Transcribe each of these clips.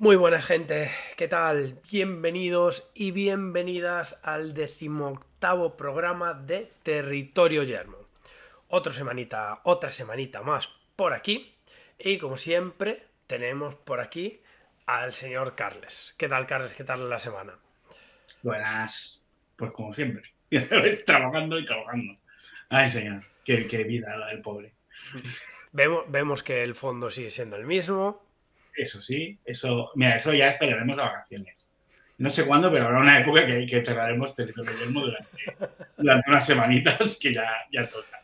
Muy buenas gente, ¿qué tal? Bienvenidos y bienvenidas al 18º programa de Territorio Yermo. Otra semanita más por aquí y como siempre tenemos por aquí al señor Carles. ¿Qué tal, Carles? ¿Qué tal la semana? Buenas, pues como siempre. Ya sabes, trabajando y trabajando. Ay, señor, qué vida la del pobre. Vemos que el fondo sigue siendo el mismo. Eso sí, mira, eso ya esperaremos a vacaciones. No sé cuándo, pero habrá una época que cerraremos Territorio Yermo durante unas semanitas que ya toca.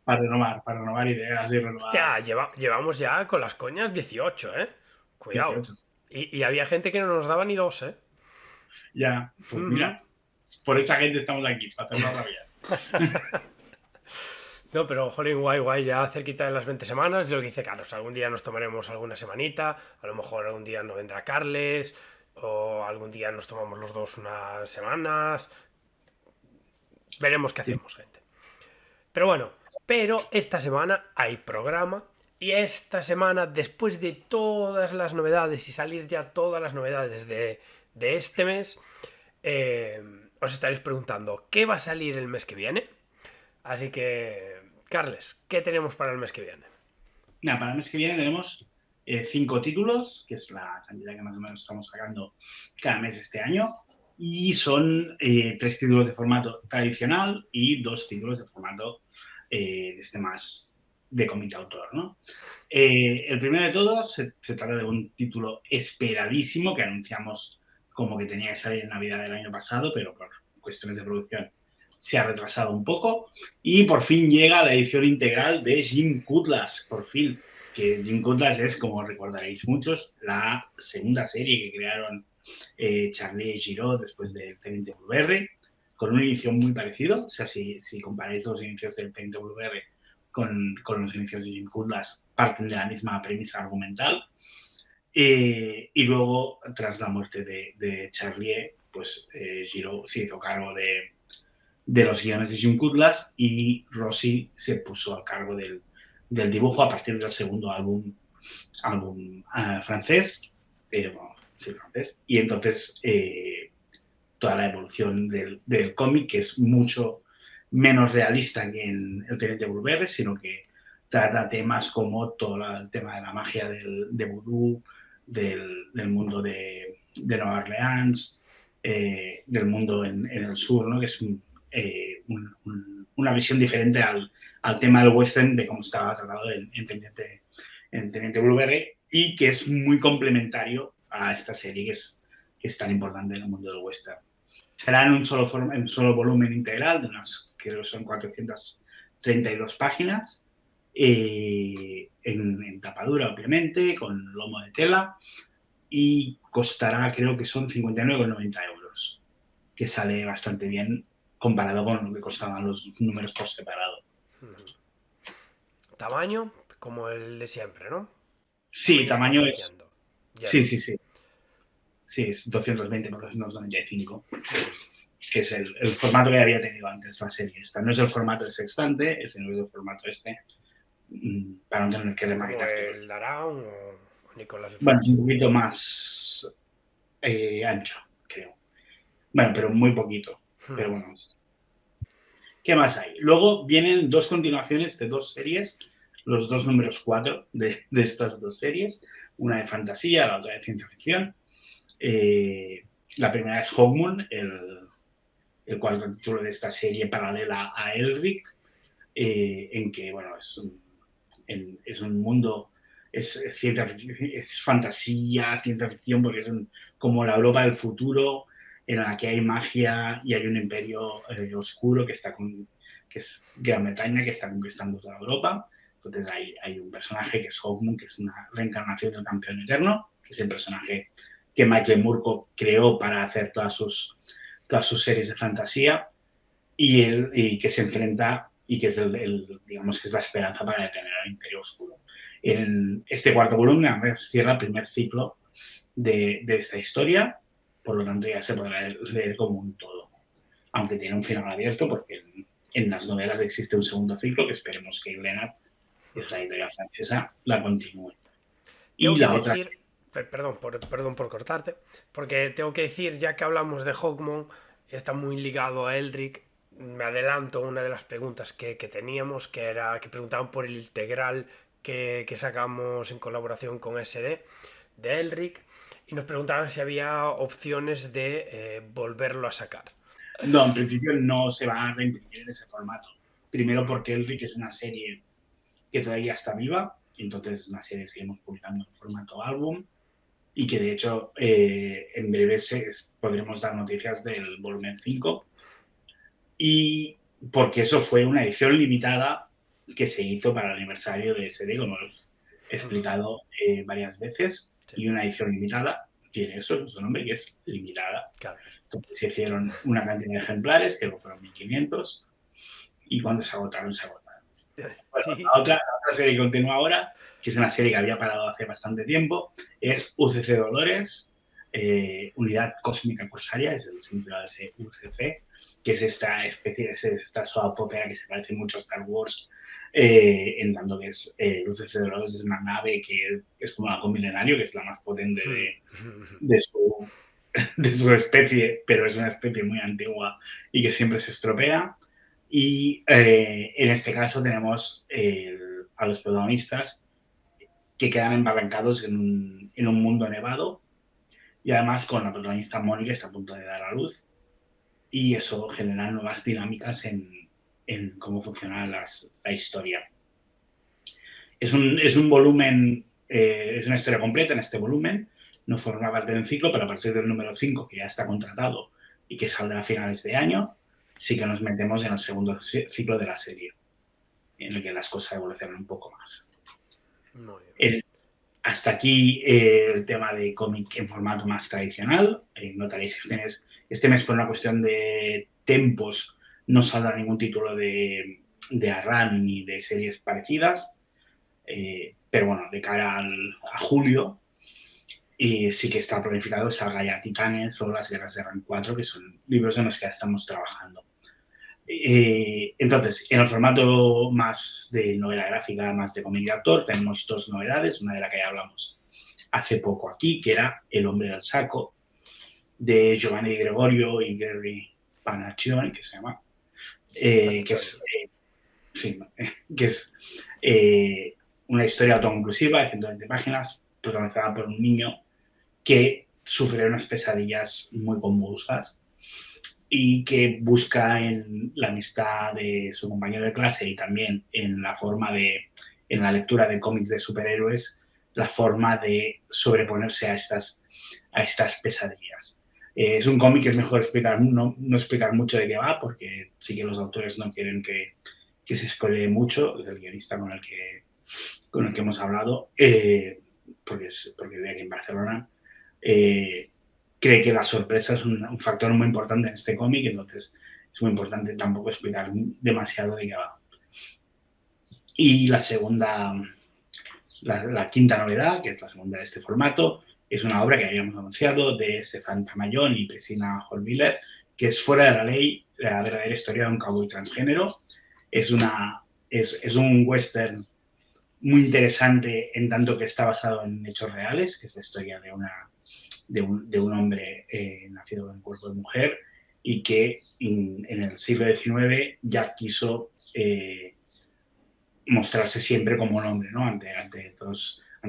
Para renovar ideas y renovar Hostia, llevamos ya con las coñas 18, ¿eh? Cuidado. 18. Y había gente que no nos daba ni dos, ¿eh? Ya, pues Ujú. mira, por esa gente estamos aquí, para hacernos rabiar. No, pero jolín, guay, guay, ya cerquita de las 20 semanas, lo que dice Carlos, algún día nos tomaremos alguna semanita, a lo mejor algún día no vendrá Carles, o algún día nos tomamos los dos unas semanas, veremos qué Sí, hacemos, gente. Pero bueno, pero esta semana hay programa, y esta semana, después de todas las novedades y salir ya todas las novedades de este mes, eh, os estaréis preguntando, ¿qué va a salir el mes que viene? Así que, Carles, ¿qué tenemos para el mes que viene? nada, para el mes que viene tenemos 5 títulos, que es la cantidad que más o menos estamos sacando cada mes este año, y son 3 títulos de formato tradicional y 2 títulos de formato de este más de cómic de autor, ¿no? El primero de todos se trata de un título esperadísimo que anunciamos como que tenía que salir en Navidad del año pasado, pero por cuestiones de producción se ha retrasado un poco y por fin llega la edición integral de Jim Cutlass, por fin, que Jim Cutlass es, como recordaréis muchos, la segunda serie que crearon Charlie Giraud después de Teniente Blueberry, con un inicio muy parecido. O sea, si comparáis los inicios del Teniente Blueberry con los inicios de Jim Cutlass, parten de la misma premisa argumental. Y luego, tras la muerte de Charlie, pues Giraud se hizo cargo de los guiones de Jim Cutlass y Rossi se puso a cargo del dibujo a partir del segundo álbum francés, bueno, sí, francés, y entonces toda la evolución del cómic, que es mucho menos realista que en El Teniente Bulberry, sino que trata temas como todo el tema de la magia de vudú, del mundo de Nueva Orleans, del mundo en el sur, ¿no? Que es una visión diferente al tema del western de cómo estaba tratado en Teniente Blueberry, y que es muy complementario a esta serie que es tan importante en el mundo del western. Será en un solo volumen integral, de unas, creo que son 432 páginas, en tapadura, obviamente, con lomo de tela, y costará, creo que son 59,90 euros, que sale bastante bien comparado con lo que costaban los números por separado. Tamaño, como el de siempre, ¿no? Sí, Tamaño estás tamaño es. diciendo. Sí, Yermo. sí, sí. Sí, es 220 por 295, que es el formato que había tenido antes la serie. Esta no es el formato de sextante, ese no es el formato este, para no tener que Como remaquinar todo. el Darán o Nicolás Bueno, es un Alfonso. poquito más ancho, creo. Bueno, pero muy poquito. Pero bueno, ¿qué más hay? Luego vienen dos continuaciones de dos series, los dos números 4 de estas dos series, una de fantasía, la otra de ciencia ficción. La primera es Hawkmoon, el cuarto título de esta serie paralela a Elric, en que, bueno, es un mundo, es fantasía, ciencia ficción, porque es como la Europa del futuro, en la que hay magia y hay un imperio oscuro que es Gran Bretaña, que está conquistando toda Europa. Entonces hay un personaje que es Hawkmoon, que es una reencarnación del campeón eterno, que es el personaje que Michael Moorcock creó para hacer todas sus series de fantasía, y que se enfrenta y que es digamos que es la esperanza para detener al Imperio Oscuro. En este cuarto volumen cierra el primer ciclo de esta historia, por lo tanto ya se podrá leer como un todo, aunque tiene un final abierto porque en las novelas existe un segundo ciclo que esperemos que Glenat, que es la editorial francesa, la continúe. Tengo Y que la otra decir, perdón por cortarte, porque tengo que decir, ya que hablamos de Hawkmoon, está muy ligado a Eldrick. Me adelanto una de las preguntas que teníamos, que era que preguntaban por el integral que sacamos en colaboración con SD de Eldrick, y nos preguntaban si había opciones de volverlo a sacar. No, en principio no se va a reimprimir en ese formato. Primero porque Elric es una serie que todavía está viva, y entonces es una serie que seguimos publicando en formato álbum y que de hecho en breve podremos dar noticias del volumen 5, y porque eso fue una edición limitada que se hizo para el aniversario de SD, como os he explicado varias veces, Sí. y una edición limitada tiene eso, su nombre, que es limitada. Claro. Entonces se hicieron una cantidad de ejemplares, que luego fueron 1500, y cuando se agotaron, se agotaron. Bueno, Sí. la otra serie que continúa ahora, que es una serie que había parado hace bastante tiempo, es UCC Dolores, Unidad Cósmica Corsaria, es el significado de ese UCC, que es esta especie, es esta soap opera que se parece mucho a Star Wars, en tanto que es UCC Dolores es una nave que es como la Milenario, que es la más potente de su especie, pero es una especie muy antigua y que siempre se estropea. Y en este caso tenemos a los protagonistas que quedan embarrancados en un mundo nevado, y además con la protagonista Mónica que está a punto de dar a luz, y eso genera nuevas dinámicas en cómo funciona la historia. Es un volumen, es una historia completa en este volumen, no forma parte de un ciclo, pero a partir del número 5, que ya está contratado y que saldrá a finales de año, sí que nos metemos en el segundo ciclo de la serie, en el que las cosas evolucionan un poco más. Muy bien. Hasta aquí el tema de cómic en formato más tradicional. Notaréis que este mes, por una cuestión de tempos, no saldrá ningún título de Arran ni de series parecidas. Pero bueno, de cara a julio, sí que está planificado que salga ya Titanes o Las Guerras de Arran 4, que son libros en los que ya estamos trabajando. Entonces, en el formato más de novela gráfica, más de cómic de autor, tenemos dos novedades. Una de la que ya hablamos hace poco aquí, que era El hombre del saco, de Giovanni Di Gregorio y Gary Panaccione, que se llama, que es una historia autoconclusiva de 120 páginas, protagonizada por un niño que sufre unas pesadillas muy convulsas y que busca en la amistad de su compañero de clase y también en la lectura de cómics de superhéroes, la forma de sobreponerse a estas pesadillas. Es un cómic que es mejor no explicar mucho de qué va, porque sí que los autores no quieren que se spoilee mucho, el guionista con el que hemos hablado, porque vive aquí en Barcelona, cree que la sorpresa es un factor muy importante en este cómic, entonces es muy importante tampoco explicar demasiado de qué va. Y la quinta novedad, que es la segunda de este formato, es una obra que habíamos anunciado de Stefan Tamayon y Priscilla Horviller, que es Fuera de la ley, la verdadera historia de un cowboy transgénero. Es un western muy interesante en tanto que está basado en hechos reales, que es la historia de un hombre nacido con el cuerpo de mujer y que en el siglo XIX ya quiso mostrarse siempre como un hombre, ¿no? ante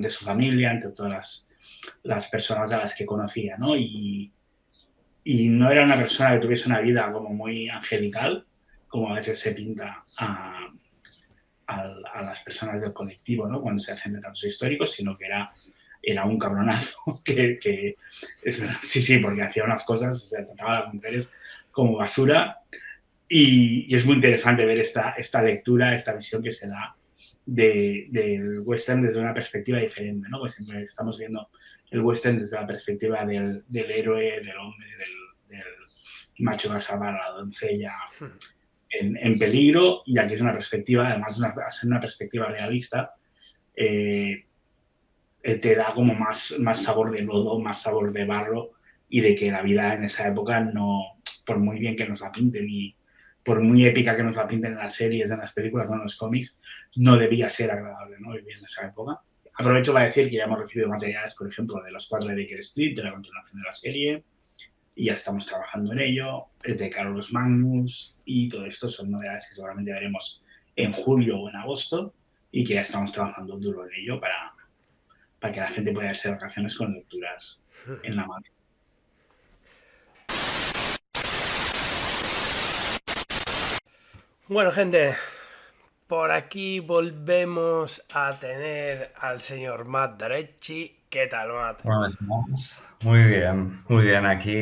su familia, ante todas las personas a las que conocía, ¿no? Y no era una persona que tuviese una vida como muy angelical, como a veces se pinta a las personas del colectivo, ¿no? Cuando se hacen retratos históricos, sino que era un cabronazo sí, porque hacía unas cosas, o sea, trataba a las mujeres como basura, y es muy interesante ver esta lectura, esta visión que se da del western desde una perspectiva diferente, ¿no? Pues siempre estamos viendo el western desde la perspectiva del héroe, del hombre, del macho que va a salvar a la doncella en peligro, y aquí es una perspectiva, además de ser una perspectiva realista, te da como más sabor de lodo, más sabor de barro, y de que la vida en esa época no, por muy bien que nos la pinten y por muy épica que nos la pinten en las series, en las películas o en los cómics, no debía ser agradable, ¿no? Vivir en esa época. Aprovecho para decir que ya hemos recibido materiales, por ejemplo, de los 4 de Baker Street, de la continuación de la serie, y ya estamos trabajando en ello, de Carlos Magnus, y todo esto son novedades que seguramente veremos en julio o en agosto, y que ya estamos trabajando duro en ello para que la gente pueda hacer vacaciones con lecturas en la mano. Bueno, gente, por aquí volvemos a tener al señor Matt Darecci. ¿Qué tal, Matt? Bueno, estamos muy bien. Aquí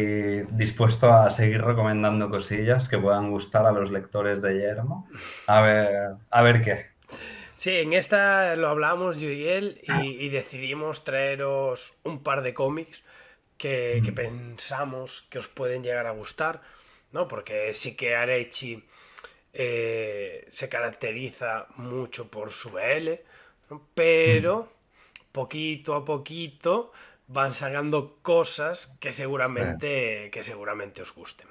dispuesto a seguir recomendando cosillas que puedan gustar a los lectores de Yermo. A ver qué. Sí, en esta lo hablamos yo y él y decidimos traeros un par de cómics que pensamos que os pueden llegar a gustar, ¿no? Porque sí que Arechi se caracteriza mucho por su BL, ¿no? Pero poquito a poquito van sacando cosas que seguramente os gusten.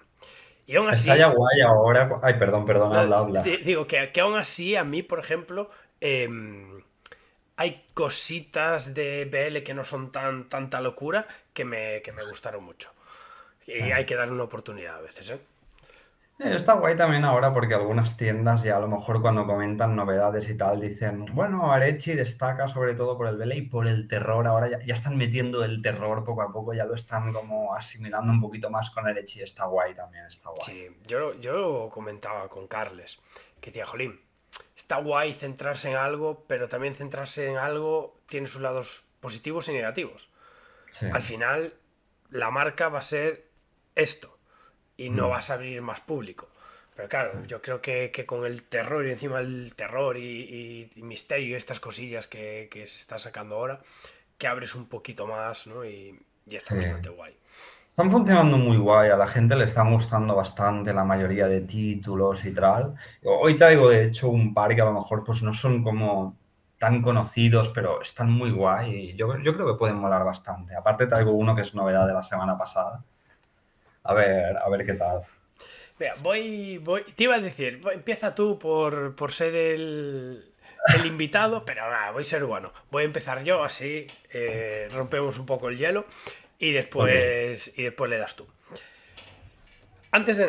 Y aún Está ya así, guay ahora. Ay, perdón, no, habla. digo que aún así a mí, por ejemplo, hay cositas de BL que no son tanta locura que me gustaron mucho. Y hay que darle una oportunidad a veces, ¿eh? Está guay también ahora porque algunas tiendas ya a lo mejor cuando comentan novedades y tal dicen, bueno, Arechi destaca sobre todo por el vele y por el terror. Ahora ya están metiendo el terror poco a poco, ya lo están como asimilando un poquito más con Arechi. Está guay también, está guay. Sí, yo lo comentaba con Carles, que decía, jolín, está guay centrarse en algo, pero también centrarse en algo tiene sus lados positivos y negativos. Sí. Al final, la marca va a ser esto y no vas a abrir más público. Pero claro, yo creo que con el terror y encima el terror y misterio y estas cosillas que se está sacando ahora, que abres un poquito más, ¿no? Y está Sí. bastante guay. Están funcionando muy guay, a la gente le están gustando bastante la mayoría de títulos y tal. Hoy traigo de hecho un par que a lo mejor pues no son como tan conocidos, pero están muy guay y yo creo que pueden molar bastante. Aparte traigo uno que es novedad de la semana pasada. A ver qué tal. Mira, te iba a decir, empieza tú por ser el invitado, pero nada, voy a ser bueno. Voy a empezar yo, así rompemos un poco el hielo y Ok. después le das tú. Antes de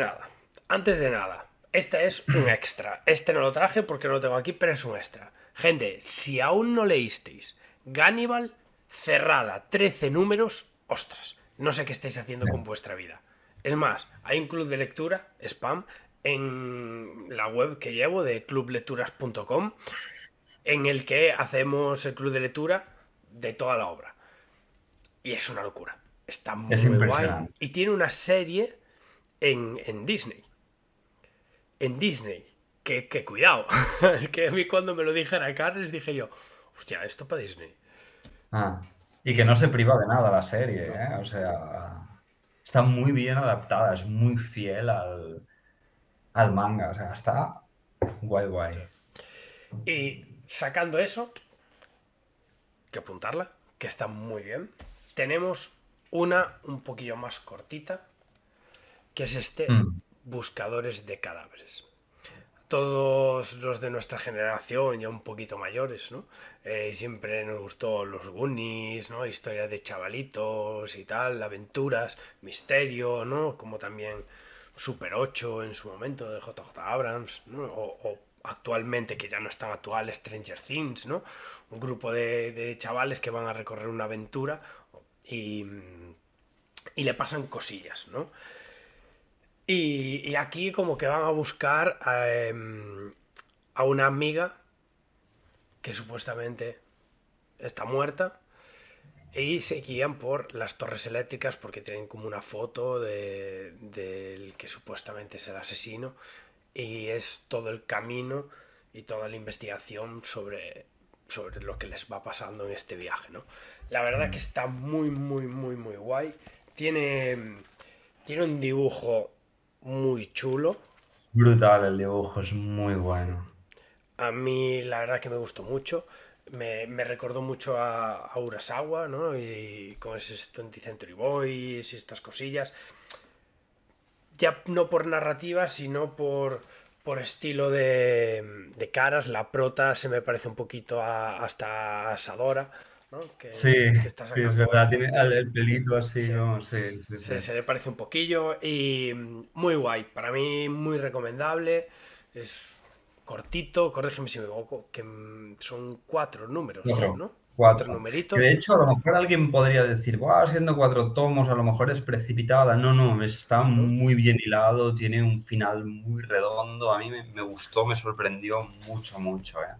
nada, este es un extra. Este no lo traje porque no lo tengo aquí, pero es un extra. Gente, si aún no leísteis Gannibal, cerrada, 13 números, ostras, no sé qué estáis haciendo con vuestra vida. Es más, hay un club de lectura, spam, en la web que llevo de clublecturas.com, en el que hacemos el club de lectura de toda la obra. Y es una locura. Está Es muy guay. impresionante. Y tiene una serie en Disney. En Disney. Que cuidado. Es que a mí cuando me lo dijera Carles dije yo, hostia, esto para Disney. Ah, y Y que no es- se priva de nada la serie, no. ¿eh? O sea, está muy bien adaptada, es muy fiel al manga, o sea, está guay, Sí. guay. Y sacando eso, que apuntarla, que está muy bien. Tenemos una un poquillo más cortita, que es este Mm. Buscadores de Cadáveres. Todos los de nuestra generación, ya un poquito mayores, ¿no? Siempre nos gustó los Goonies, ¿no? Historias de chavalitos y tal, aventuras, misterio, ¿no? Como también Super 8 en su momento de JJ Abrams, ¿no? O actualmente, que ya no es tan actual, Stranger Things, ¿no? Un grupo de chavales que van a recorrer una aventura y, y le pasan cosillas, ¿no? Y aquí como que van a buscar a una amiga que supuestamente está muerta y se guían por las torres eléctricas porque tienen como una foto del que supuestamente es el asesino y es todo el camino y toda la investigación sobre lo que les va pasando en este viaje, ¿no? La verdad que está muy, muy, muy, muy guay. Tiene un dibujo muy chulo. Brutal el dibujo, es muy bueno. A mí la verdad que me gustó mucho. Me recordó mucho a Urasawa, ¿no? Y con ese 20th Century Boys y estas cosillas. Ya no por narrativa, sino por estilo de caras, la prota se me parece un poquito hasta a Sadora, ¿no? Sí, Que está sí, es sacando verdad, ahora. tiene el pelito así, Sí. ¿no? Sí, sí, sí. Se le parece un poquillo y muy guay. Para mí muy recomendable. Es cortito, corrígeme si me equivoco, que son 4 números, Cuatro, ¿no? 4 cuatro. Que de numeritos. hecho a lo mejor alguien podría decir, Buah, siendo 4 tomos, a lo mejor es precipitada. No, no, está ¿No? muy bien hilado, tiene un final muy redondo. A mí me gustó, me sorprendió mucho, mucho, ¿eh?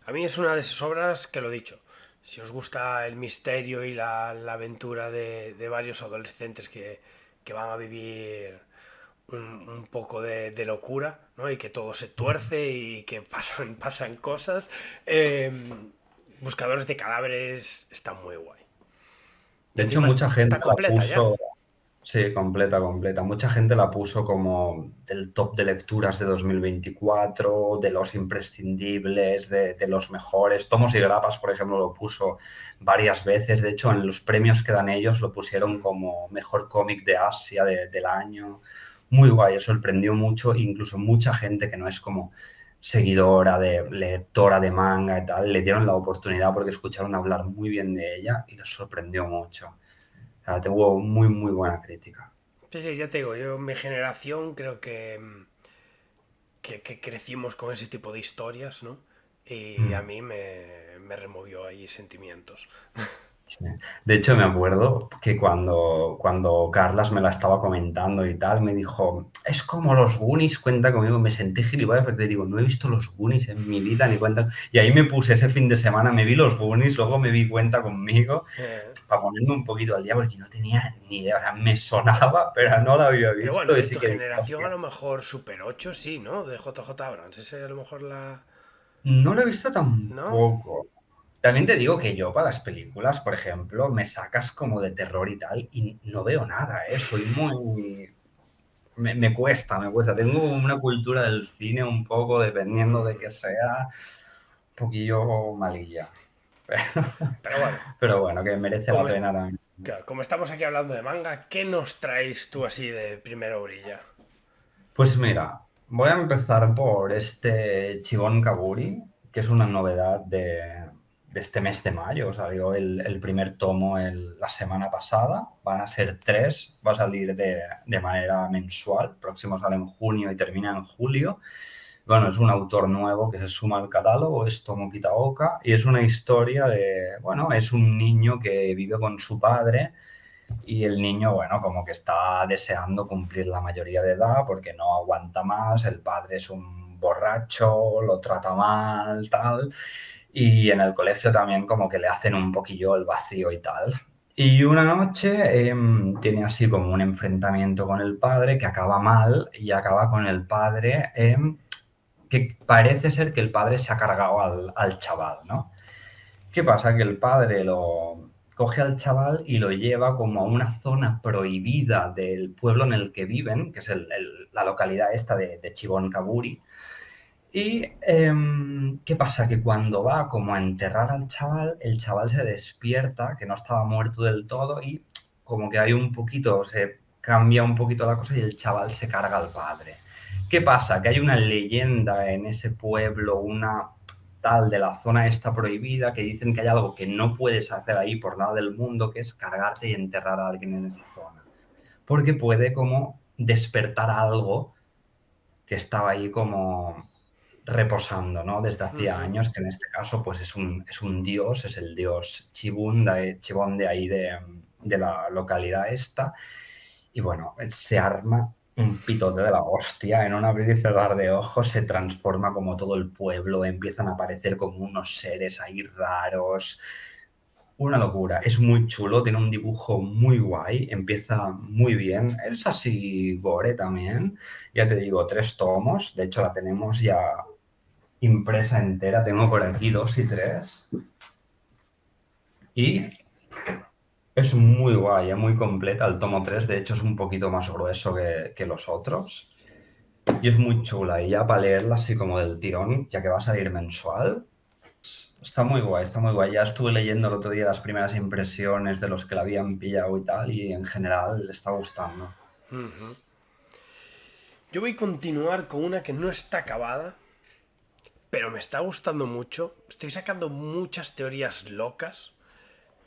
A mí es una de esas obras que lo he dicho. Si os gusta el misterio y la aventura de varios adolescentes que van a vivir un poco de locura, ¿no? Y que todo se tuerce y que pasan cosas. Buscadores de cadáveres está muy guay. Y De hecho, encima mucha gente está la completa ya. puso, sí, completa, completa. Mucha gente la puso como del top de lecturas de 2024, de los imprescindibles, de los mejores. Tomos y Grapas, por ejemplo, lo puso varias veces. De hecho, en los premios que dan ellos lo pusieron como mejor cómic de Asia del año. Muy guay, sorprendió mucho. Incluso mucha gente que no es como seguidora, de lectora de manga y tal, le dieron la oportunidad porque escucharon hablar muy bien de ella y les sorprendió mucho. O sea, tuvo muy, muy buena crítica. Sí, sí, ya te digo, yo, mi generación creo que crecimos con ese tipo de historias, ¿no? Y a Mm. mí me removió ahí sentimientos. Sí. De hecho, me acuerdo que cuando Carlas me la estaba comentando y tal, me dijo, es como los Goonies, cuenta conmigo. Me sentí gilipollas porque le digo, no he visto los Goonies en mi vida, ni cuenta. Y ahí me puse ese fin de semana, me vi los Goonies, luego me vi cuenta conmigo para ponerme un poquito al día porque no tenía ni idea. O sea, me sonaba, pero no la había Pero visto bueno, y de sí tu que dije, generación a hostia. lo mejor Super 8 sí, ¿no? De JJ Abrams. Ese a lo mejor la... No lo he visto ¿No? tampoco. También te digo que yo para las películas, por ejemplo, me sacas como de terror y tal y no veo nada, ¿eh? Soy muy... Me cuesta, me cuesta. Tengo una cultura del cine un poco, dependiendo de que sea, un poquillo malilla. Pero bueno, Pero bueno, que merece la como, pena también. claro, como estamos aquí hablando de manga, ¿qué nos traes tú así de primera orilla? Pues mira, voy a empezar por este Chibon Kaburi, que es una novedad de este mes de mayo. Salió el primer tomo la semana pasada. Van a ser 3, va a salir de manera mensual. El próximo sale en junio y termina en julio. Bueno, es un autor nuevo que se suma al catálogo, es Tomo Kitaoka, y es una historia de, bueno, es un niño que vive con su padre y el niño, bueno, como que está deseando cumplir la mayoría de edad porque no aguanta más, el padre es un borracho, lo trata mal, tal, y en el colegio también como que le hacen un poquillo el vacío y tal. Y una noche tiene así como un enfrentamiento con el padre que acaba mal y acaba con el padre que parece ser que el padre se ha cargado al chaval, ¿no? ¿Qué pasa? Que el padre lo coge al chaval y lo lleva como a una zona prohibida del pueblo en el que viven, que es la localidad esta de Chibon Kaburi. Y ¿qué pasa? Que cuando va como a enterrar al chaval, el chaval se despierta, que no estaba muerto del todo, y como que hay un poquito, se cambia un poquito la cosa y el chaval se carga al padre. ¿Qué pasa? Que hay una leyenda en ese pueblo, una tal de la zona esta prohibida, que dicen que hay algo que no puedes hacer ahí por nada del mundo, que es cargarte y enterrar a alguien en esa zona. Porque puede como despertar algo que estaba ahí como reposando, ¿no? Desde hacía años, que en este caso pues es un dios, es el dios Chibón de ahí de la localidad esta. Y bueno, se arma un pitote de la hostia, en un abrir y cerrar de ojos se transforma como todo el pueblo, empiezan a aparecer como unos seres ahí raros. Una locura, es muy chulo, tiene un dibujo muy guay, empieza muy bien, es así gore también, ya te digo, 3 tomos, de hecho la tenemos ya impresa entera, tengo por aquí 2 y 3, y es muy guay, es muy completa, el tomo 3 de hecho es un poquito más grueso que los otros, y es muy chula, y ya para leerla así como del tirón, ya que va a salir mensual. Está muy guay, está muy guay. Ya estuve leyendo el otro día las primeras impresiones de los que la habían pillado y tal, y en general le está gustando. Yo voy a continuar con una que no está acabada, pero me está gustando mucho. Estoy sacando muchas teorías locas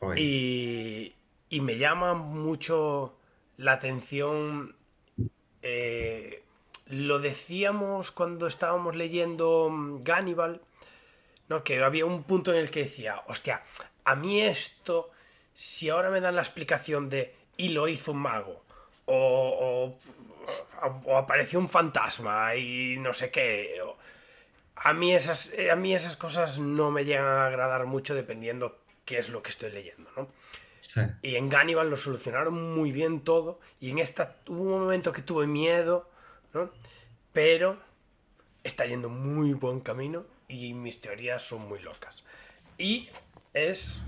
Uy. y me llama mucho la atención. Lo decíamos cuando estábamos leyendo Gannibal, ¿no? Que había un punto en el que decía, hostia, a mí esto, si ahora me dan la explicación de y lo hizo un mago, o, o apareció un fantasma y no sé qué, a mí esas cosas no me llegan a agradar mucho dependiendo qué es lo que estoy leyendo, ¿no? Sí. Y en Gannibal lo solucionaron muy bien todo. Y en esta hubo un momento que tuve miedo, ¿no? Pero está yendo muy buen camino y mis teorías son muy locas. Y es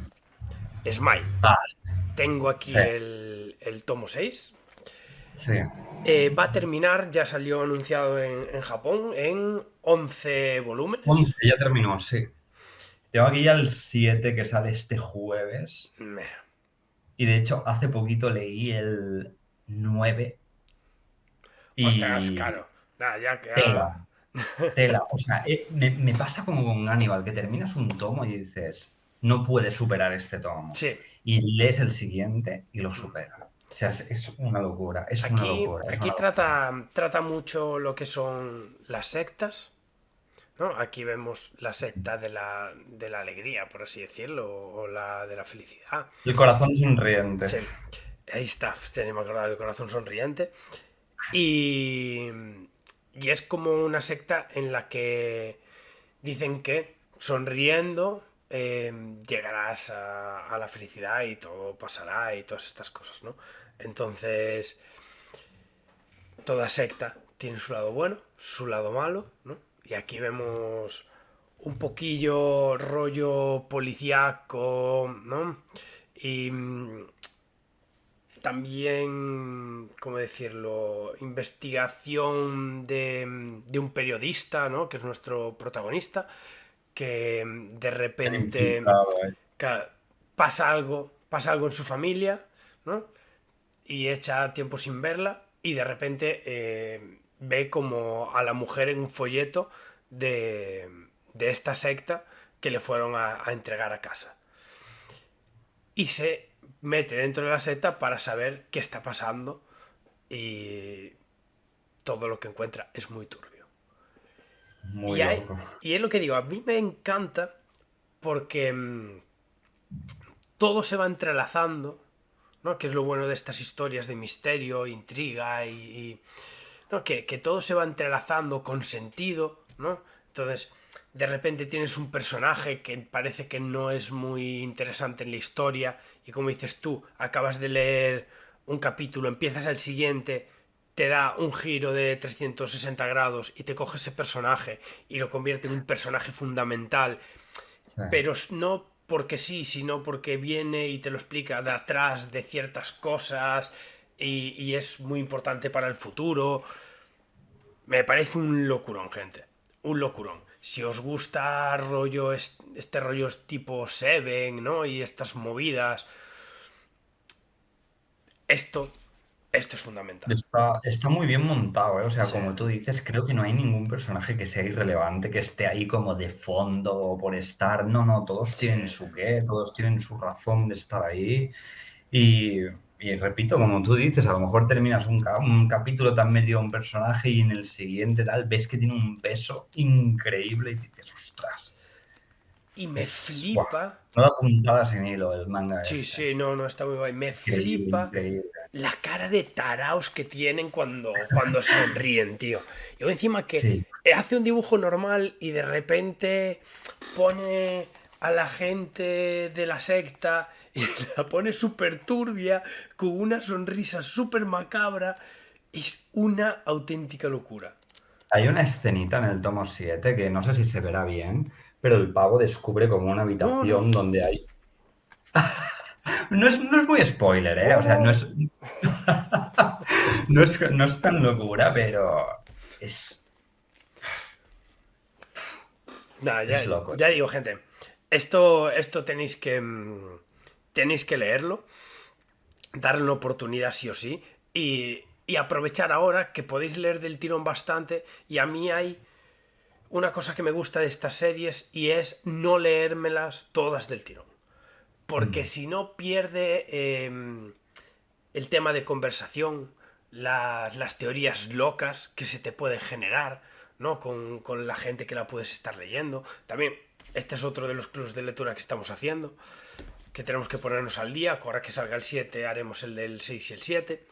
Smile. Ah, Tengo sí, aquí el tomo 6. sí. Va a terminar, ya salió anunciado en Japón, en 11 11 volúmenes. ya terminó, sí. Tengo aquí ya el 7 que sale este jueves. Meh. Y de hecho, hace poquito leí el 9 Ostras, y claro. Nada, ya que... tela, tela. O sea, me pasa como con Aníbal, que terminas un tomo y dices, no puedes superar este tomo. Sí. Y lees el siguiente y lo supera. O sea, es una locura, es una Aquí, locura, es aquí una locura. trata mucho lo que son las sectas, ¿no? Aquí vemos la secta de la alegría, por así decirlo, o la de la felicidad. El corazón sonriente. Sí, ahí está, se me acordaba del corazón sonriente. Y, y es como una secta en la que dicen que sonriendo llegarás a la felicidad y todo pasará y todas estas cosas, ¿no? Entonces, toda secta tiene su lado bueno, su lado malo, ¿no? Y aquí vemos un poquillo rollo policíaco, ¿no? Y también, ¿cómo decirlo? Investigación de un periodista, ¿no? Que es nuestro protagonista, que de El repente infiltrado, ¿eh? ca- pasa algo en su familia, ¿no? Y echa tiempo sin verla y de repente ve como a la mujer en un folleto de esta secta que le fueron a entregar a casa. Y se mete dentro de la secta para saber qué está pasando y todo lo que encuentra es muy turbio. Muy Y, hay, loco. y es lo que digo, a mí me encanta porque todo se va entrelazando, ¿no? Que es lo bueno de estas historias de misterio, intriga ¿no? Que todo se va entrelazando con sentido, ¿no? Entonces, de repente tienes un personaje que parece que no es muy interesante en la historia y como dices tú, acabas de leer un capítulo, empiezas el siguiente, te da un giro de 360 grados y te coge ese personaje y lo convierte en un personaje fundamental, Sí. pero no porque sí, sino porque viene y te lo explica de atrás de ciertas cosas y es muy importante para el futuro. Me parece un locurón, gente. Un locurón. Si os gusta rollo este rollo tipo Seven, ¿no? Y estas movidas, esto, esto es fundamental. Está muy bien montado, ¿eh? O sea, Sí, como tú dices, creo que no hay ningún personaje que sea irrelevante, que esté ahí como de fondo o por estar. No, no, todos sí. tienen su qué, todos tienen su razón de estar ahí. Y, y repito, como tú dices, a lo mejor terminas un capítulo tan metido a un personaje y en el siguiente tal, ves que tiene un peso increíble y dices, ostras, Y me ¡buah! flipa. No da puntadas en hilo el manga Sí, este. sí, no, no, está muy guay. Me Increíble, flipa increíble. la cara de taraos que tienen cuando sonríen, tío. Y encima que Sí. hace un dibujo normal y de repente pone a la gente de la secta y la pone súper turbia, con una sonrisa súper macabra. Es una auténtica locura. Hay una escenita en el tomo 7 que no sé si se verá bien, pero el pavo descubre como una No, no, habitación donde hay... No es muy spoiler, ¿eh? O no, sea, no no. es, no es tan locura, pero es, Nada, es loco. ya digo, gente. Esto tenéis que leerlo, darle una oportunidad sí o sí. y aprovechar ahora que podéis leer del tirón bastante. Y a mí hay una cosa que me gusta de estas series y es no leérmelas todas del tirón. Porque si no pierde el tema de conversación, las teorías locas que se te pueden generar, ¿no? Con la gente que la puedes estar leyendo. También, este es otro de los clubs de lectura que estamos haciendo, que tenemos que ponernos al día. Ahora que salga el 7 haremos el del 6 y el 7.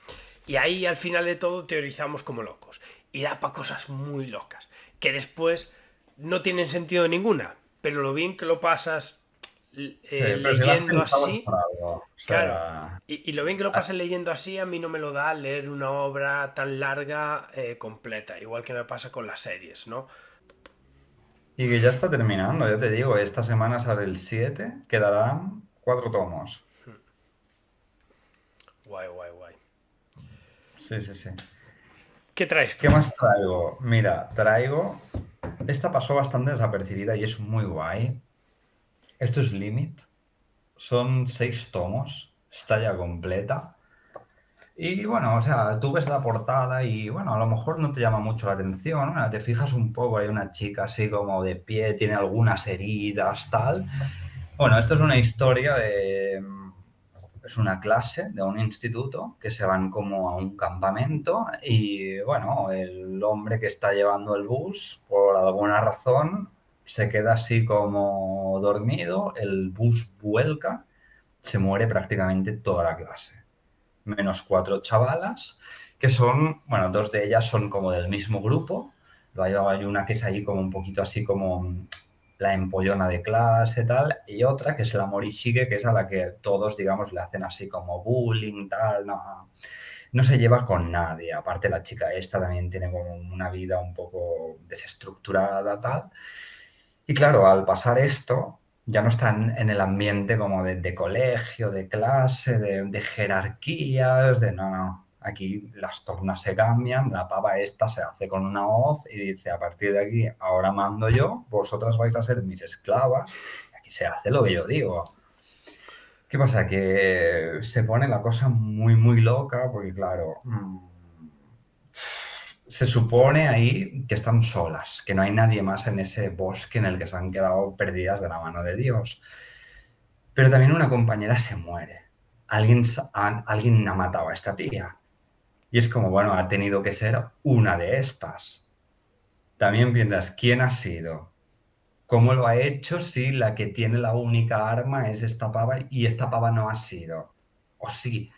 Y ahí al final de todo teorizamos como locos. Y da para cosas muy locas, que después no tienen sentido ninguna, pero lo bien que lo pasas Sí, pero si lo has leyendo pensado es así, por algo. O claro. sea, Y lo bien que lo pasé leyendo así, a mí no me lo da leer una obra tan larga completa, igual que me pasa con las series, ¿no? y que ya está terminando, ya te digo, esta semana sale el 7, quedarán 4 tomos. Guay, guay, guay. Sí, sí, sí. ¿Qué traes tú? ¿Qué más traigo? Mira, traigo... Esta pasó bastante desapercibida y es muy guay. Esto es Limit. Son 6 tomos. Está ya completa. Y bueno, o sea, tú ves la portada y bueno, a lo mejor no te llama mucho la atención, ¿no? Te fijas un poco, hay una chica así como de pie, tiene algunas heridas, tal. Bueno, esto es una historia de... Es una clase de un instituto que se van como a un campamento y bueno, el hombre que está llevando el bus, por alguna razón, se queda así como dormido, el bus vuelca, se muere prácticamente toda la clase menos 4 chavalas, que son, bueno, 2 de ellas son como del mismo grupo, luego hay una que es ahí como un poquito así como la empollona de clase, tal, y otra que es la Morishige, que es a la que todos, digamos, le hacen así como bullying, tal, no se lleva con nadie, aparte la chica esta también tiene como una vida un poco desestructurada, tal, y claro, al pasar esto, ya no están en el ambiente como de colegio, de clase, de jerarquías, de no, no. Aquí las tornas se cambian, la pava esta se hace con una hoz y dice, a partir de aquí, ahora mando yo, vosotras vais a ser mis esclavas, y aquí se hace lo que yo digo. ¿Qué pasa? Que se pone la cosa muy, muy loca, porque claro, se supone ahí que están solas, que no hay nadie más en ese bosque en el que se han quedado perdidas de la mano de Dios. Pero también una compañera se muere. Alguien ha matado a esta tía. Y es como, bueno, ha tenido que ser una de estas. También piensas, ¿quién ha sido? ¿Cómo lo ha hecho si la que tiene la única arma es esta pava y esta pava no ha sido? O sí,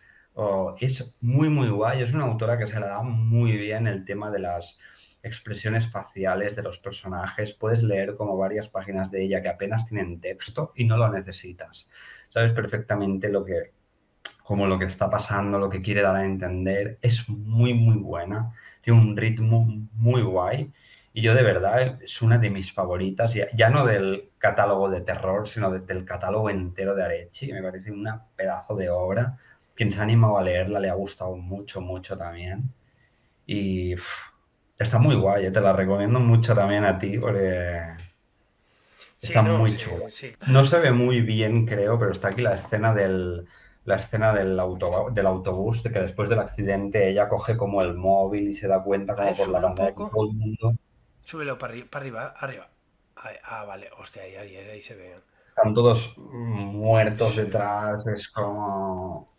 es muy, muy guay. Es una autora que se le da muy bien el tema de las expresiones faciales de los personajes. Puedes leer como varias páginas de ella que apenas tienen texto y no lo necesitas. Sabes perfectamente como lo que está pasando, lo que quiere dar a entender. Es muy, muy buena. Tiene un ritmo muy guay. Y yo de verdad es una de mis favoritas, ya no del catálogo de terror, sino del catálogo entero de Arechi. Me parece una pedazo de obra. Quien se ha animado a leerla le ha gustado mucho, mucho también. Y está muy guay, te la recomiendo mucho también a ti porque Sí, está no, muy sí, chula. sí. No se ve muy bien, creo, pero está aquí la escena del autobús, de que después del accidente ella coge como el móvil y se da cuenta A como ver, por la súbelo un pantalla que poco. todo el mundo... Súbelo para arriba, arriba. Vale, hostia, ahí se ve. Están todos muertos Sí. detrás, es como...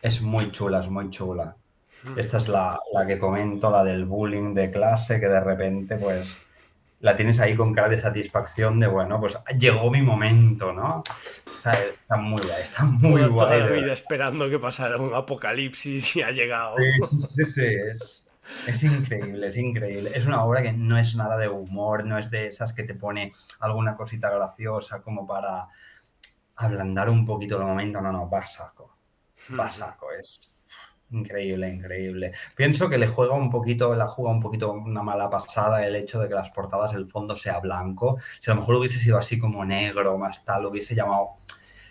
Es muy chula, es muy chula. Esta es la que comento, la del bullying de clase, que de repente pues la tienes ahí con cara de satisfacción de, bueno, pues llegó mi momento, ¿no? O sea, está muy Toda guay, la de verdad. vida esperando que pasara un apocalipsis y ha llegado. Sí, sí, sí, sí, es increíble, es increíble. Es una obra que no es nada de humor, no es de esas que te pone alguna cosita graciosa como para ablandar un poquito el momento, no, no, va saco, es increíble, increíble. Pienso que la juega un poquito una mala pasada el hecho de que las portadas, el fondo sea blanco. Si a lo mejor hubiese sido así como negro, más tal, hubiese llamado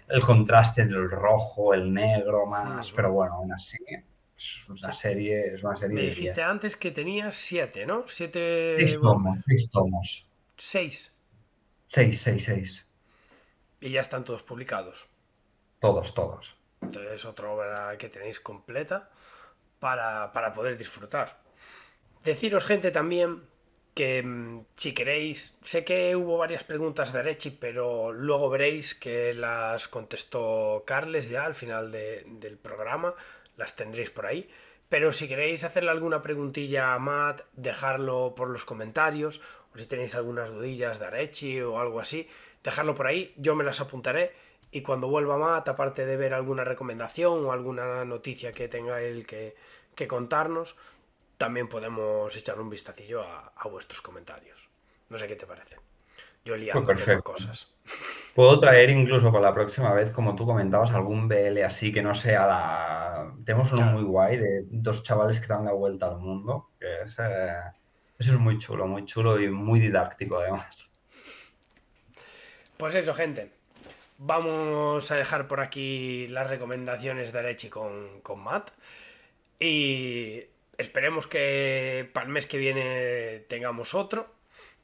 el contraste en el rojo, el negro más, pero bueno, aún así Sí. es una serie Me de dijiste 10. antes que tenías 7, ¿no? 7 Seis volúmenes. tomos, 6 tomos. 6. 6, 6, 6. Y ya están todos publicados. Todos, todos. Entonces, otra obra que tenéis completa para poder disfrutar. Deciros, gente, también que si queréis, sé que hubo varias preguntas de Arechi, pero luego veréis que las contestó Carles ya al final del programa, las tendréis por ahí. Pero si queréis hacerle alguna preguntilla a Matt, dejarlo por los comentarios, o si tenéis algunas dudillas de Arechi o algo así, dejarlo por ahí, yo me las apuntaré. Y cuando vuelva Matt, aparte de ver alguna recomendación o alguna noticia que tenga él que contarnos, también podemos echar un vistacillo a vuestros comentarios. No sé qué te parece. Yo Pues liándote con perfecto. cosas. Puedo traer incluso para la próxima vez, como tú comentabas, algún BL así que no sea la... Tenemos uno Claro. muy guay de dos chavales que dan la vuelta al mundo, que es, eso es muy chulo y muy didáctico además. Pues eso, gente. Vamos a dejar por aquí las recomendaciones de Arechi con Matt. Y esperemos que para el mes que viene tengamos otro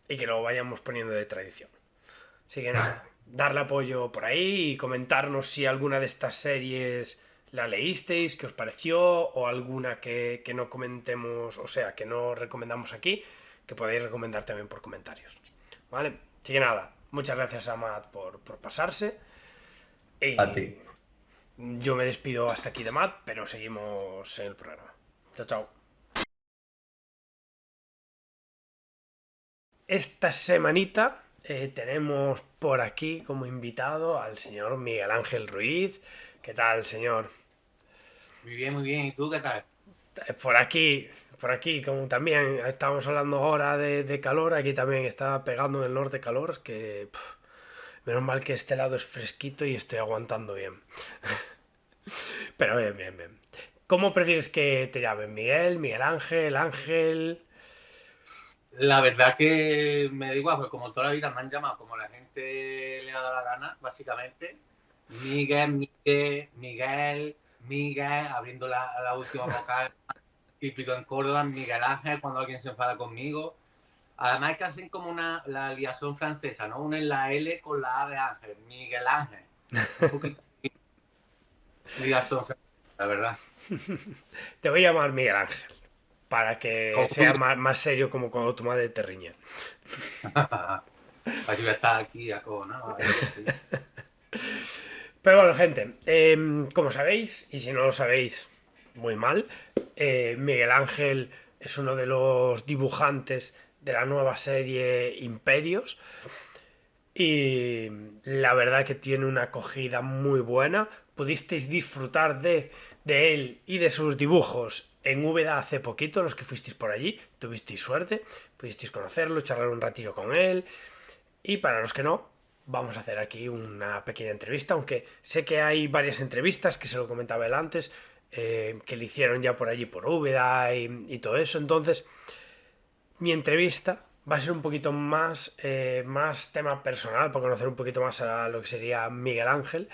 y que lo vayamos poniendo de tradición. Así que nada, darle apoyo por ahí y comentarnos si alguna de estas series la leísteis, qué os pareció, o alguna que no comentemos, o sea, que no recomendamos aquí, que podéis recomendar también por comentarios. ¿Vale? Así que nada, muchas gracias a Matt por pasarse. A ti. Y yo me despido hasta aquí de Matt, pero seguimos en el programa. Chao, chao. Esta semanita tenemos por aquí como invitado al señor Miguel Ángel Ruiz. ¿Qué tal, señor? Muy bien, muy bien. ¿Y tú qué tal? Por aquí, como también estábamos hablando ahora de calor, aquí también está pegando en el norte calor, es que menos mal que este lado es fresquito y estoy aguantando bien. Pero bien, bien, bien. ¿Cómo prefieres que te llamen? ¿Miguel, Miguel Ángel, Ángel? La verdad que me da igual, porque como toda la vida me han llamado como la gente le ha dado la gana, básicamente. Miguel, Miguel, Miguel, Miguel, abriendo la última vocal, típico en Córdoba, Miguel Ángel, cuando alguien se enfada conmigo. Además es que hacen como la liación francesa, ¿no? Unen la L con la A de Ángel, Miguel Ángel. Un poquito de liación francesa, la verdad. Te voy a llamar Miguel Ángel, para que Como sea tú. más serio como cuando tu madre te riña. Así va a estar aquí, o no. Pero bueno, gente, como sabéis, y si no lo sabéis, muy mal, Miguel Ángel es uno de los dibujantes de la nueva serie Imperios. Y la verdad que tiene una acogida muy buena. Pudisteis disfrutar de él y de sus dibujos en Úbeda hace poquito, los que fuisteis por allí. Tuvisteis suerte, pudisteis conocerlo, charlar un ratillo con él. Y para los que no, vamos a hacer aquí una pequeña entrevista, aunque sé que hay varias entrevistas, que se lo comentaba él antes, que le hicieron ya por allí por Úbeda y todo eso. Entonces, mi entrevista va a ser un poquito más tema personal, para conocer un poquito más a lo que sería Miguel Ángel,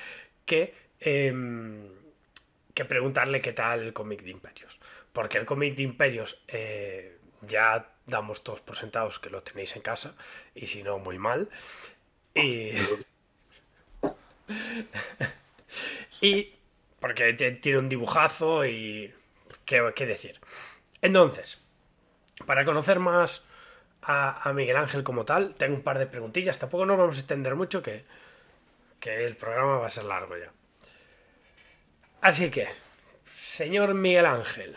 que, eh, que preguntarle qué tal el cómic de Imperios. Porque el cómic de Imperios ya damos todos por sentados que lo tenéis en casa, y si no, muy mal. Y, y porque tiene un dibujazo y... ¿Qué decir? Entonces, para conocer más a Miguel Ángel como tal, tengo un par de preguntillas. Tampoco nos vamos a extender mucho, que el programa va a ser largo ya. Así que, señor Miguel Ángel,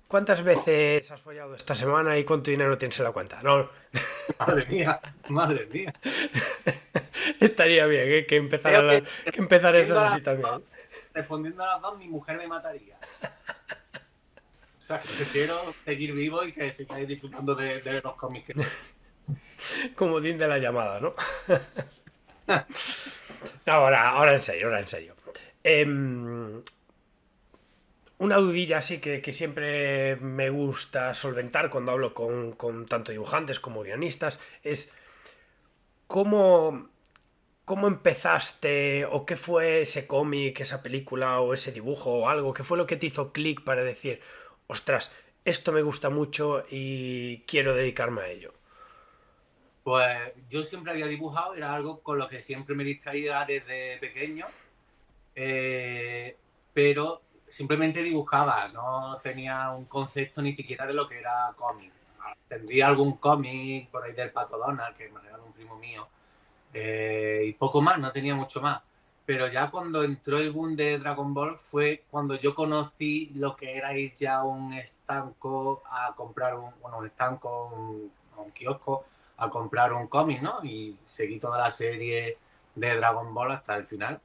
¿cuántas veces has follado esta semana y cuánto dinero tienes en la cuenta? No, Madre mía, madre mía. estaría bien, ¿eh? Creo Que empezaras respondiendo a así las también. dos- respondiendo a las dos, mi mujer me mataría. O sea, que prefiero seguir vivo y que sigáis disfrutando de los cómics. Como din de la llamada, ¿no? Ahora en serio, ahora en serio. Una dudilla así que siempre me gusta solventar cuando hablo con tanto dibujantes como guionistas es cómo, cómo empezaste o qué fue ese cómic, esa película o ese dibujo o algo, qué fue lo que te hizo clic para decir, ostras, esto me gusta mucho y quiero dedicarme a ello. Pues yo siempre había dibujado, era algo con lo que siempre me distraía desde pequeño, pero simplemente dibujaba, no tenía un concepto ni siquiera de lo que era cómic. Tendría algún cómic por ahí del Pato Donald, que me regaló un primo mío, y poco más, no tenía mucho más. Pero ya cuando entró el boom de Dragon Ball fue cuando yo conocí lo que era ir ya a un estanco a comprar un estanco, un kiosco, a comprar un cómic, ¿no? Y seguí toda la serie de Dragon Ball hasta el final.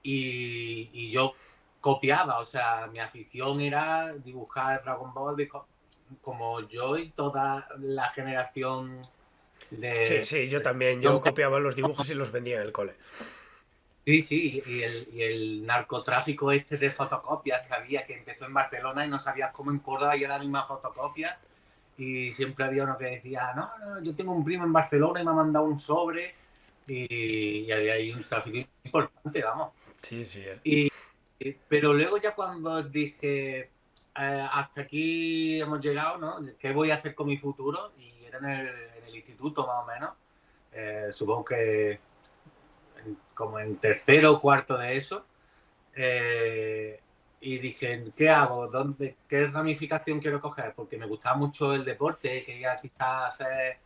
Y yo copiaba, o sea, mi afición era dibujar Dragon Ball como yo y toda la generación de... Sí, yo también. Yo copiaba los dibujos y los vendía en el cole. Sí, y el narcotráfico este de fotocopias que había, que empezó en Barcelona y no sabías cómo en Córdoba había la misma fotocopia. Y siempre había uno que decía, no, yo tengo un primo en Barcelona y me ha mandado un sobre. Y había ahí un tráfico importante, vamos. Sí. Pero luego ya cuando dije, hasta aquí hemos llegado, ¿no? ¿Qué voy a hacer con mi futuro? Y era en el instituto, más o menos. Supongo que como en tercero o cuarto de eso. Y dije, ¿qué hago? ¿Qué ramificación quiero coger? Porque me gustaba mucho el deporte, quería quizás hacer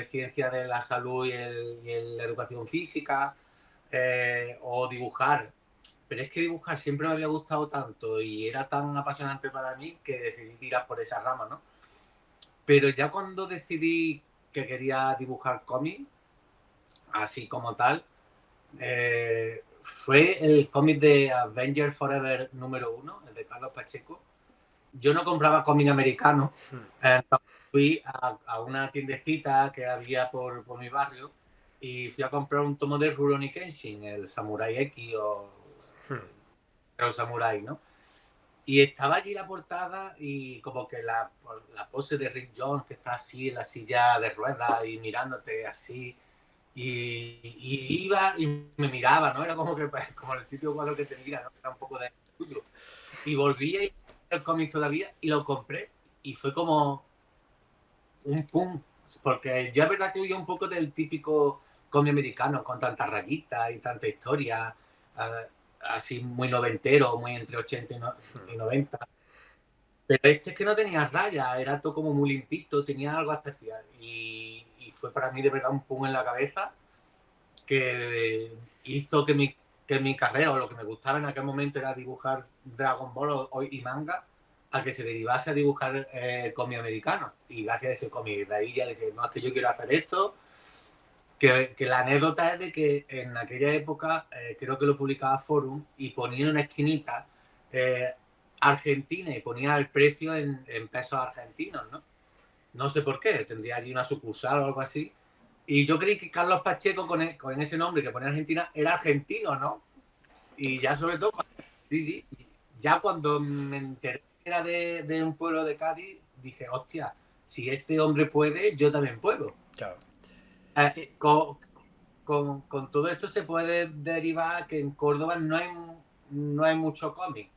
ciencia de la salud y la educación física, o dibujar. Pero es que dibujar siempre me había gustado tanto y era tan apasionante para mí que decidí tirar por esa rama, ¿no? Pero ya cuando decidí que quería dibujar cómic, así como tal, fue el cómic de Avengers Forever número 1, el de Carlos Pacheco. Yo no compraba cómic americano, entonces fui a una tiendecita que había por mi barrio y fui a comprar un tomo de Rurouni Kenshin, el Samurai X o el Samurai, ¿no? Y estaba allí la portada y como que la pose de Rick Jones, que está así en la silla de ruedas y mirándote así. Y iba y me miraba, ¿no? Era como el típico cuadro que te mira, ¿no? Era un poco de tuyo. Y volví a ir al cómic todavía y lo compré. Y fue como un pum. Porque ya es verdad que huía un poco del típico cómic americano con tantas rayitas y tanta historia, así muy noventero, muy entre 80 y 90. Pero este es que no tenía rayas, era todo como muy limpito, tenía algo especial. Y fue para mí de verdad un pum en la cabeza que hizo que mi carrera, o lo que me gustaba en aquel momento era dibujar Dragon Ball y manga, a que se derivase a dibujar cómic americano. Y gracias a ese cómic, de ahí ya dije, no, es que yo quiero hacer esto. Que la anécdota es de que en aquella época, creo que lo publicaba Forum, y ponía en una esquinita Argentina y ponía el precio en pesos argentinos, ¿no? No sé por qué, tendría allí una sucursal o algo así. Y yo creí que Carlos Pacheco, con ese nombre que pone Argentina, era argentino, ¿no? Y ya sobre todo, sí, ya cuando me enteré que era de un pueblo de Cádiz, dije, hostia, si este hombre puede, yo también puedo. Claro. Con todo esto se puede derivar que en Córdoba no hay mucho cómic.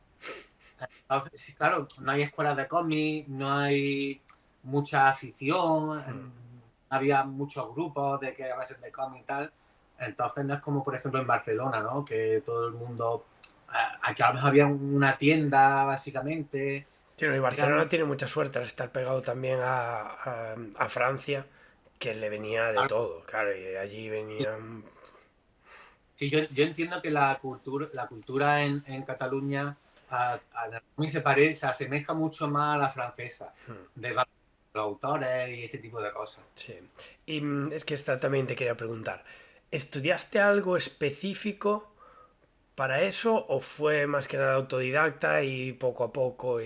Entonces, claro, no hay escuelas de cómic, no hay mucha afición, había muchos grupos de que hablasen de cómic y tal. Entonces no es como, por ejemplo, en Barcelona, ¿no? Que todo el mundo... Aquí a lo mejor había una tienda, básicamente. Sí, no, y Barcelona tiene mucha suerte al estar pegado también a Francia, que le venía de todo, claro, y allí venían... Sí, yo entiendo que la cultura en Cataluña a mí se asemeja mucho más a la francesa, de los autores y ese tipo de cosas. Sí, y es que también te quería preguntar, ¿estudiaste algo específico para eso o fue más que nada autodidacta y poco a poco?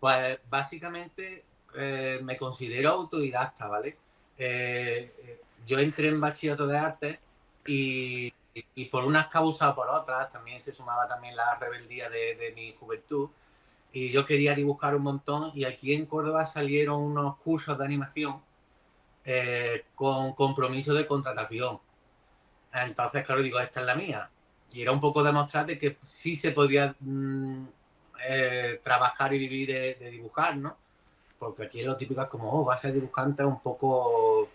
Pues básicamente me considero autodidacta, ¿vale? Yo entré en bachillerato de arte y por unas causas o por otras, también se sumaba también la rebeldía de mi juventud, y yo quería dibujar un montón, y aquí en Córdoba salieron unos cursos de animación con compromiso de contratación. Entonces, claro, digo, esta es la mía. Y era un poco demostrar de que sí se podía trabajar y vivir de dibujar, ¿no? Porque aquí lo típico es como, vas a ser dibujante un poco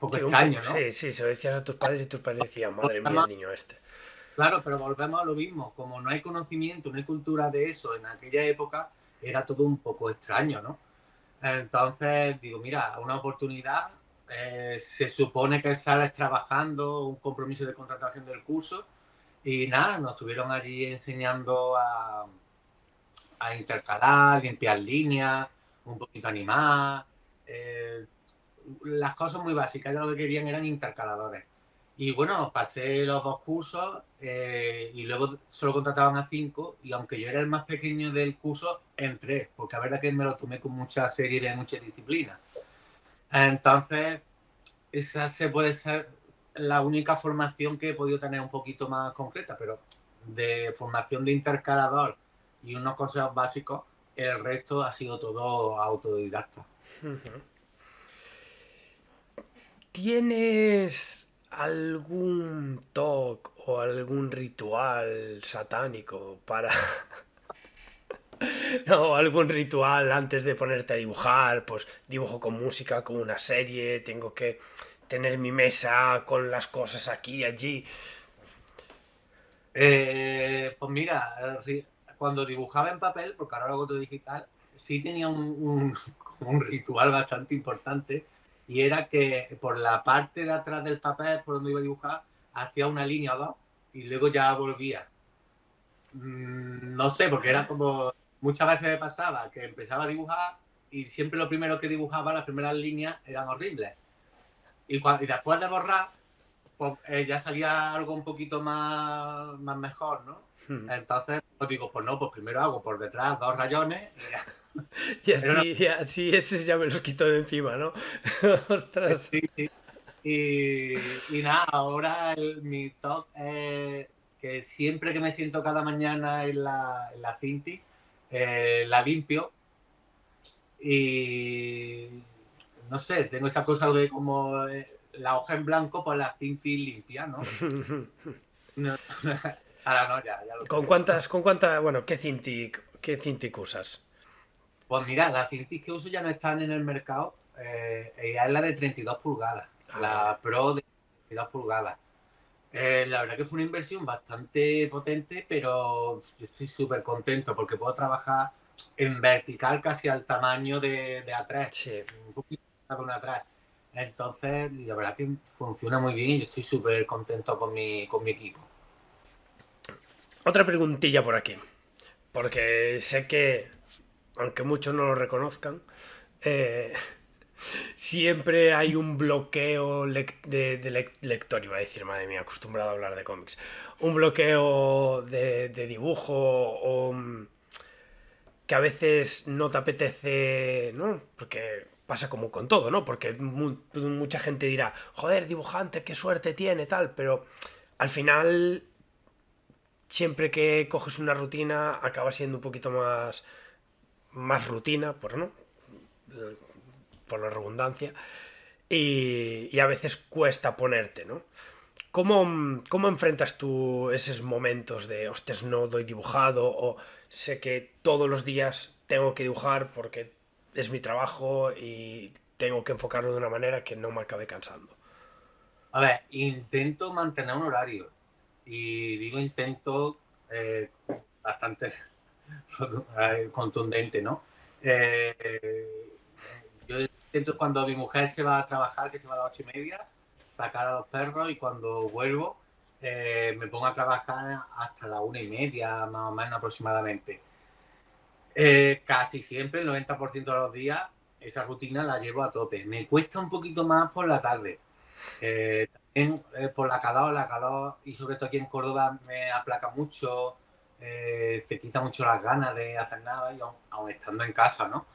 Sí, extraño, ¿no? Sí, se lo decías a tus padres y tus padres decían, madre mía, el niño este. claro, pero volvemos a lo mismo. Como no hay conocimiento, no hay cultura de eso en aquella época, era todo un poco extraño, ¿no? Entonces digo, mira, una oportunidad, se supone que sales trabajando, un compromiso de contratación del curso, y nada, nos estuvieron allí enseñando a intercalar, limpiar líneas, un poquito animar, las cosas muy básicas, ya lo que querían eran intercaladores. Y bueno, pasé los 2 cursos y luego solo contrataban a 5, y aunque yo era el más pequeño del curso, entré, porque la verdad que me lo tomé con mucha seriedad y mucha disciplina. Entonces, esa se puede ser la única formación que he podido tener un poquito más concreta, pero de formación de intercalador y unos consejos básicos, el resto ha sido todo autodidacta. ¿Tienes algún toque o algún ritual satánico para... No, algún ritual antes de ponerte a dibujar? Pues dibujo con música, con una serie, tengo que tener mi mesa con las cosas aquí y allí. Pues mira, cuando dibujaba en papel, porque ahora lo hago todo digital, sí tenía un ritual bastante importante, y era que por la parte de atrás del papel, por donde iba a dibujar, hacía una línea o dos y luego ya volvía. No sé, porque era como muchas veces me pasaba que empezaba a dibujar y siempre lo primero que dibujaba, las primeras líneas, eran horribles. Y después de borrar, pues, ya salía algo un poquito más mejor, ¿no? Entonces, pues digo, pues no, pues primero hago por detrás 2 rayones y ya. Y así ese ya me los quito de encima, ¿no? Ostras. Sí, sí. Y nada, ahora mi top es que siempre que me siento cada mañana en la Cintiq, la limpio, y no sé, tengo esa cosa de como la hoja en blanco, pues la Cintiq limpia, ¿no? No, ahora no, ya lo ¿Con cuántas, bueno, qué Cintiq usas? Pues mira, las Cintiq que uso ya no están en el mercado, ya es la de 32 pulgadas, la Pro de 32 pulgadas. La verdad que fue una inversión bastante potente, pero yo estoy súper contento porque puedo trabajar en vertical casi al tamaño de A3, Sí. un poquito de un A3. Entonces, la verdad que funciona muy bien y yo estoy súper contento con mi equipo. Otra preguntilla por aquí, porque sé que, aunque muchos no lo reconozcan, eh, siempre hay un bloqueo de lector, iba a decir, madre mía, acostumbrado a hablar de cómics. Un bloqueo de dibujo o que a veces no te apetece, ¿no? Porque pasa como con todo, ¿no? Porque mucha gente dirá, joder, dibujante, qué suerte tiene, tal, pero al final, siempre que coges una rutina, acaba siendo un poquito más rutina, por la redundancia, y a veces cuesta ponerte, ¿no? ¿Cómo enfrentas tú esos momentos de, hostias, no doy dibujado, o sé que todos los días tengo que dibujar porque es mi trabajo y tengo que enfocarlo de una manera que no me acabe cansando? A ver, intento mantener un horario, y digo intento bastante contundente, ¿no? Yo intento, cuando mi mujer se va a trabajar, que se va a las 8:30, sacar a los perros, y cuando vuelvo me pongo a trabajar hasta las 1:30, más o menos aproximadamente. Casi siempre, el 90% de los días, esa rutina la llevo a tope. Me cuesta un poquito más por la tarde. También por la calor, y sobre todo aquí en Córdoba me aplaca mucho, te quita mucho las ganas de hacer nada, y aun estando en casa, ¿no?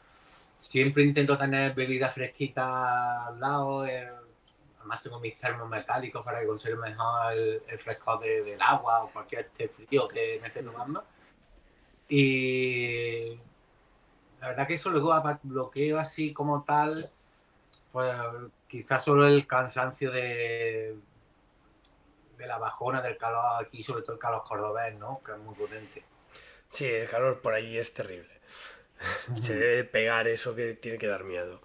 Siempre intento tener bebidas fresquitas al lado, además tengo mis termos metálicos para que conserve mejor el frescor del agua o cualquier frío que me esté tomando. Y la verdad que eso luego bloqueo así como tal, pues quizás solo el cansancio de la bajona del calor aquí, sobre todo el calor cordobés, ¿no? Que es muy potente. Sí, el calor por ahí es terrible. Se debe pegar eso que tiene que dar miedo.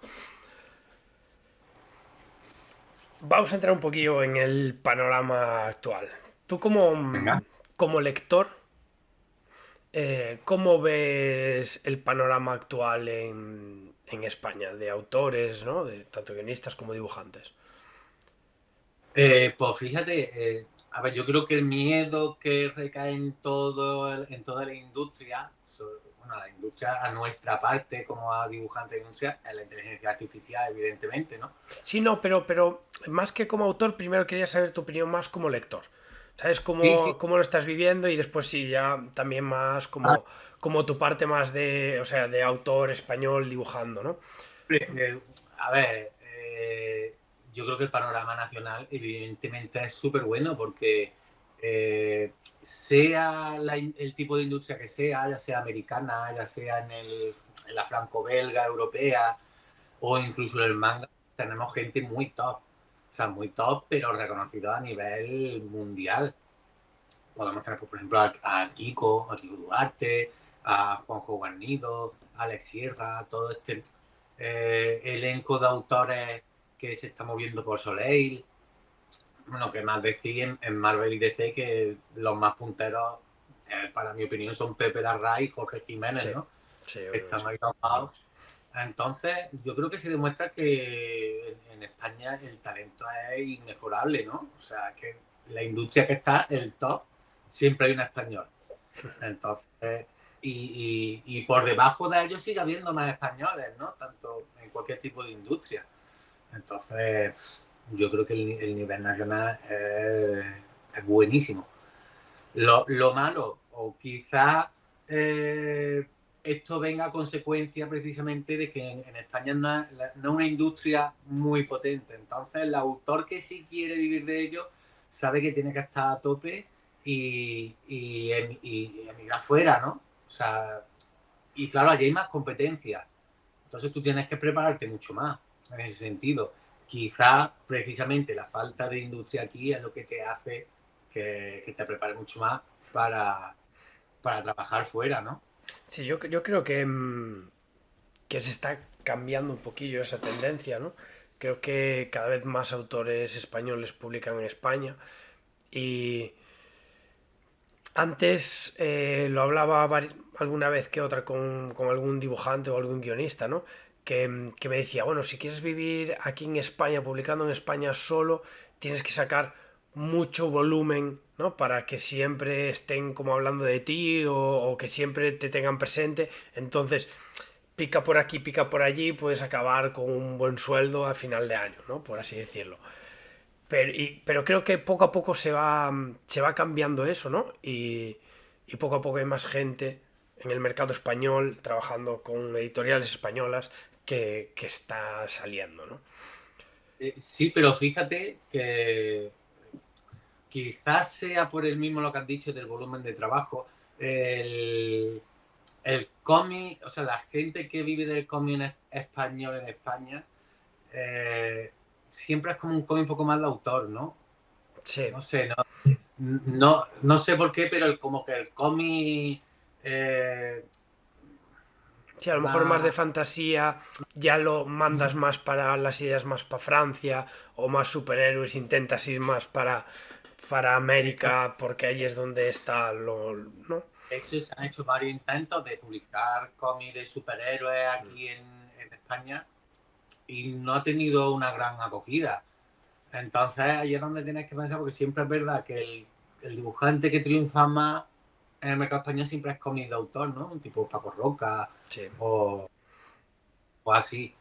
Vamos a entrar un poquillo en el panorama actual. ¿Tú Venga. como lector, ¿cómo ves el panorama actual en España de autores, ¿no? De tanto guionistas como dibujantes? Pues fíjate, a ver, yo creo que el miedo que recae en toda la industria, bueno, la industria a nuestra parte como a dibujantes de industria, es la inteligencia artificial, evidentemente, ¿no? Sí, no, pero más que como autor, primero quería saber tu opinión más como lector. ¿Sabes Sí, sí. cómo lo estás viviendo? Y después sí, ya también más como tu parte más de, o sea, de autor español dibujando, ¿no? A ver, yo creo que el panorama nacional evidentemente es súper bueno porque sea el tipo de industria que sea, ya sea americana, ya sea en la franco-belga, europea o incluso en el manga, tenemos gente muy top. O sea, muy top, pero reconocido a nivel mundial. Podemos tener, por ejemplo, a Kiko Duarte, a Juanjo Guarnido, a Alex Sierra, todo este elenco de autores que se está moviendo por Soleil. Bueno, que más decir en Marvel y DC que los más punteros, para mi opinión, son Pepe Larraz y Jorge Jiménez, Sí, ¿no? sí, yo creo que Están sí. ahí tomados. Entonces, yo creo que se demuestra que en España el talento es inmejorable, ¿no? O sea, que la industria que está, el top, siempre hay un español. Entonces, y por debajo de ellos sigue habiendo más españoles, ¿no? Tanto en cualquier tipo de industria. Entonces, yo creo que el nivel nacional es buenísimo. Lo malo, o quizás esto venga a consecuencia precisamente de que en España no es una industria muy potente. Entonces, el autor que sí quiere vivir de ello sabe que tiene que estar a tope y emigrar fuera, ¿no? O sea, y claro, allí hay más competencia. Entonces tú tienes que prepararte mucho más en ese sentido. Quizás precisamente la falta de industria aquí es lo que te hace que te prepares mucho más para, para trabajar fuera, ¿no? Sí, yo creo que se está cambiando un poquillo esa tendencia, ¿no? Creo que cada vez más autores españoles publican en España y antes lo hablaba alguna vez que otra con algún dibujante o algún guionista, ¿no? Que me decía, bueno, si quieres vivir aquí en España, publicando en España solo, tienes que sacar mucho volumen, ¿no? Para que siempre estén como hablando de ti o que siempre te tengan presente. Entonces, pica por aquí, pica por allí, puedes acabar con un buen sueldo a final de año, ¿no? Por así decirlo. Pero creo que poco a poco se va cambiando eso, ¿no? Y poco a poco hay más gente en el mercado español trabajando con editoriales españolas que está saliendo, ¿no? Sí, pero fíjate que quizás sea por el mismo lo que has dicho del volumen de trabajo. El cómic, o sea, la gente que vive del cómic español en España, siempre es como un cómic un poco más de autor, ¿no? Sí, No sé, no sé por qué, pero como que el cómic sí, a lo mejor más de más... fantasía, ya lo mandas más para las ideas más para Francia, o más superhéroes, intentas ir más para América, porque ahí es donde está lo, ¿no? De hecho, se han hecho varios intentos de publicar cómics de superhéroes aquí en España y no ha tenido una gran acogida. Entonces ahí es donde tienes que pensar, porque siempre es verdad que el dibujante que triunfa más en el mercado español siempre es cómic de autor, ¿no? Un tipo Paco Roca Sí. o, o así.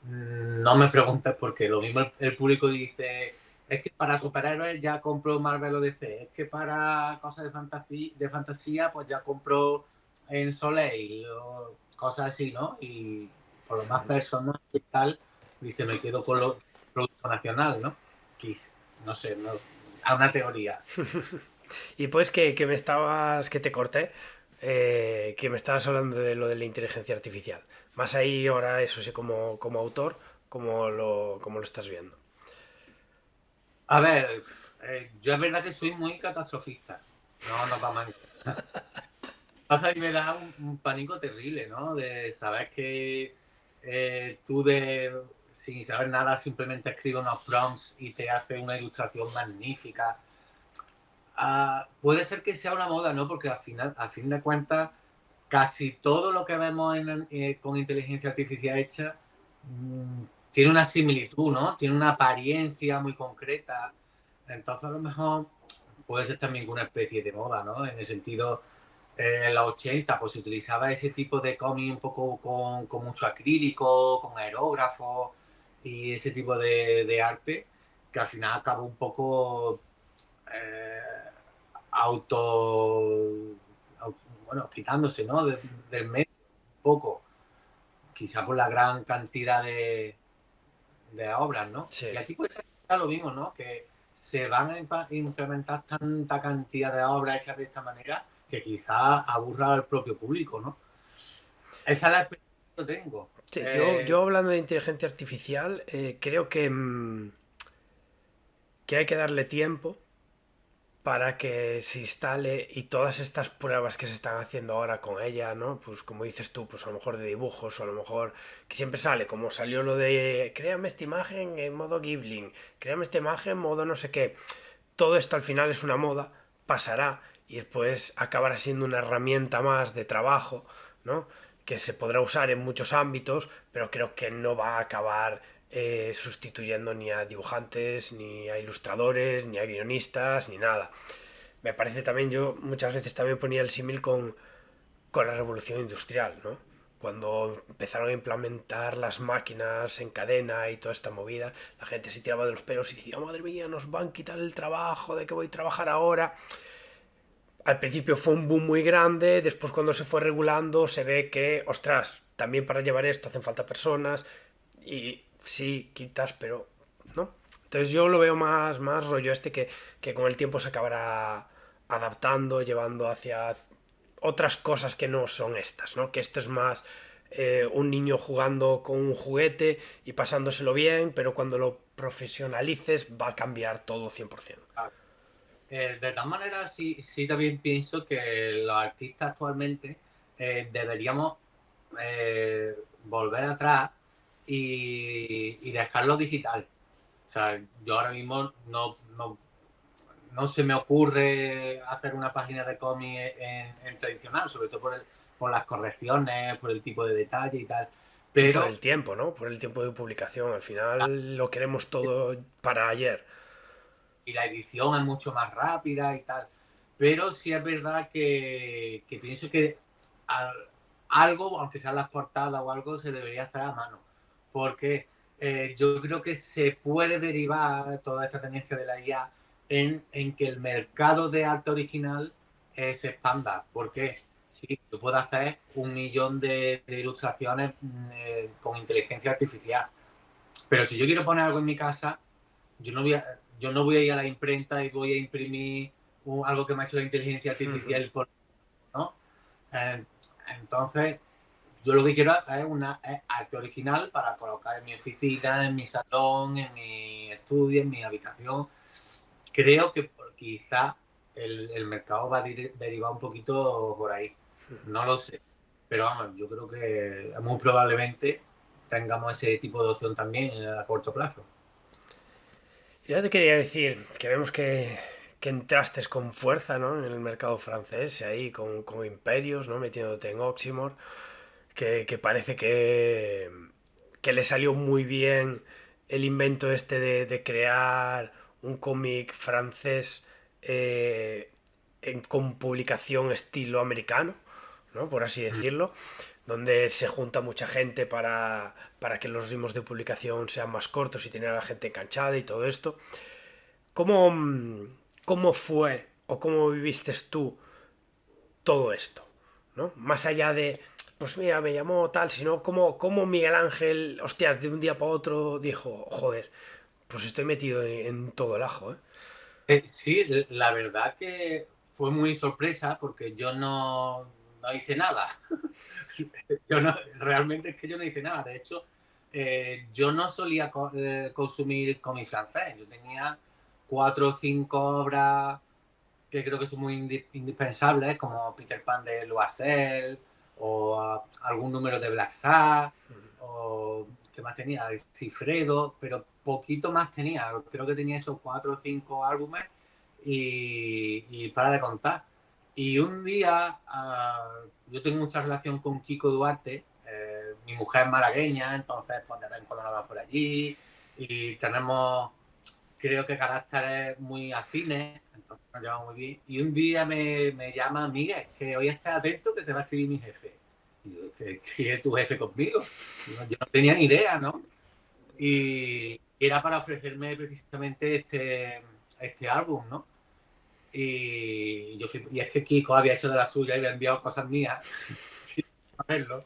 No me preguntes por qué. Lo mismo el público dice, es que para superhéroes ya compró Marvel o DC, es que para cosas de fantasía pues ya compró en Soleil o cosas así, ¿no? Y por lo más personas y tal, dice, me quedo con lo producto nacional, ¿no? No sé, a una teoría. Y pues que me estabas, que te corté, que me estabas hablando de lo de la inteligencia artificial. Más ahí ahora eso sí como autor, como lo estás viendo. A ver, yo es verdad que soy muy catastrofista. No nos vamos a engañar. Pasa y me da un pánico terrible, ¿no? De saber que tú sin saber nada simplemente escribes unos prompts y te hace una ilustración magnífica. puede ser que sea una moda, ¿no? Porque al final, a fin de cuentas, casi todo lo que vemos con inteligencia artificial hecha tiene una similitud, ¿no? Tiene una apariencia muy concreta. Entonces, a lo mejor puede ser también una especie de moda, ¿no? En el sentido, en los 80, pues se utilizaba ese tipo de cómic un poco con mucho acrílico, con aerógrafo y ese tipo de arte, que al final acabó un poco bueno, quitándose, ¿no? Del medio un poco, quizá por la gran cantidad de obras, ¿no? Sí. Y aquí puede ser lo mismo, ¿no? Que se van a implementar tanta cantidad de obras hechas de esta manera que quizá aburra al propio público, ¿no? Esa es la experiencia que yo tengo. Sí, yo hablando de inteligencia artificial, creo que hay que darle tiempo para que se instale y todas estas pruebas que se están haciendo ahora con ella, ¿no? Pues como dices tú, pues a lo mejor de dibujos o a lo mejor que siempre sale, como salió lo de créame esta imagen en modo Ghibli, créame esta imagen en modo no sé qué. Todo esto al final es una moda, pasará y después acabará siendo una herramienta más de trabajo, ¿no? Que se podrá usar en muchos ámbitos, pero creo que no va a acabar sustituyendo ni a dibujantes, ni a ilustradores, ni a guionistas, ni nada. Me parece también, yo muchas veces también ponía el símil con la revolución industrial, ¿no? Cuando empezaron a implementar las máquinas en cadena y toda esta movida, la gente se tiraba de los pelos y decía, madre mía, nos van a quitar el trabajo, ¿de qué voy a trabajar ahora? Al principio fue un boom muy grande, después cuando se fue regulando se ve que, ostras, también para llevar esto hacen falta personas y sí, quitas, pero no. Entonces yo lo veo más rollo que con el tiempo se acabará adaptando, llevando hacia otras cosas que no son estas, ¿no? Que esto es más un niño jugando con un juguete y pasándoselo bien, pero cuando lo profesionalices va a cambiar todo 100%. De todas maneras, sí también pienso que los artistas actualmente deberíamos volver atrás y dejarlo digital. O sea, yo ahora mismo no se me ocurre hacer una página de cómic en tradicional, sobre todo por las correcciones, por el tipo de detalle y tal. Pero por el tiempo, ¿no? Por el tiempo de publicación. Al final lo queremos todo para ayer. Y la edición es mucho más rápida y tal. Pero sí es verdad que pienso que algo, aunque sean las portadas o algo, se debería hacer a mano. Porque yo creo que se puede derivar toda esta tendencia de la IA en que el mercado de arte original se expanda. Porque sí, tú puedes hacer 1.000.000 de ilustraciones con inteligencia artificial. Pero si yo quiero poner algo en mi casa, yo no voy a ir a la imprenta y voy a imprimir algo que me ha hecho la inteligencia artificial, ¿no? Entonces, yo lo que quiero es arte original para colocar en mi oficina, en mi salón, en mi estudio, en mi habitación. Creo que quizá el mercado va a derivar un poquito por ahí. No lo sé. Pero vamos, yo creo que muy probablemente tengamos ese tipo de opción también a corto plazo. Ya te quería decir que vemos que entraste con fuerza, ¿no? En el mercado francés, ahí con Imperios, ¿no? Metiéndote en Oxymor, que parece que le salió muy bien el invento este de crear un cómic francés con publicación estilo americano, ¿no? Por así decirlo, donde se junta mucha gente para que los ritmos de publicación sean más cortos y tener a la gente enganchada y todo esto. ¿Cómo, cómo fue o cómo viviste tú todo esto? ¿No? Más allá de, pues mira, me llamó tal, sino como Miguel Ángel, hostias, de un día para otro dijo, joder, pues estoy metido en todo el ajo, ¿eh? Sí, la verdad que fue muy sorpresa porque yo no hice nada. Realmente es que yo no hice nada. De hecho, yo no solía consumir cómic francés. Yo tenía 4 o 5 obras que creo que son muy indispensables, como Peter Pan de Loisel o algún número de Black Sabbath o ¿qué más tenía? Cifredo, pero poquito más tenía. Creo que tenía esos 4 o 5 álbumes y para de contar. Y un día, yo tengo mucha relación con Kiko Duarte, mi mujer es malagueña, entonces pues de vez en cuando nos va por allí y tenemos, creo que caracteres muy afines, entonces nos llevamos muy bien. Y un día me llama Miguel, que hoy estés atento que te va a escribir mi jefe. Y yo, ¿qué es tu jefe conmigo? Yo no tenía ni idea, ¿no? Y era para ofrecerme precisamente este álbum, ¿no? Y es que Kiko había hecho de la suya y le ha enviado cosas mías a verlo.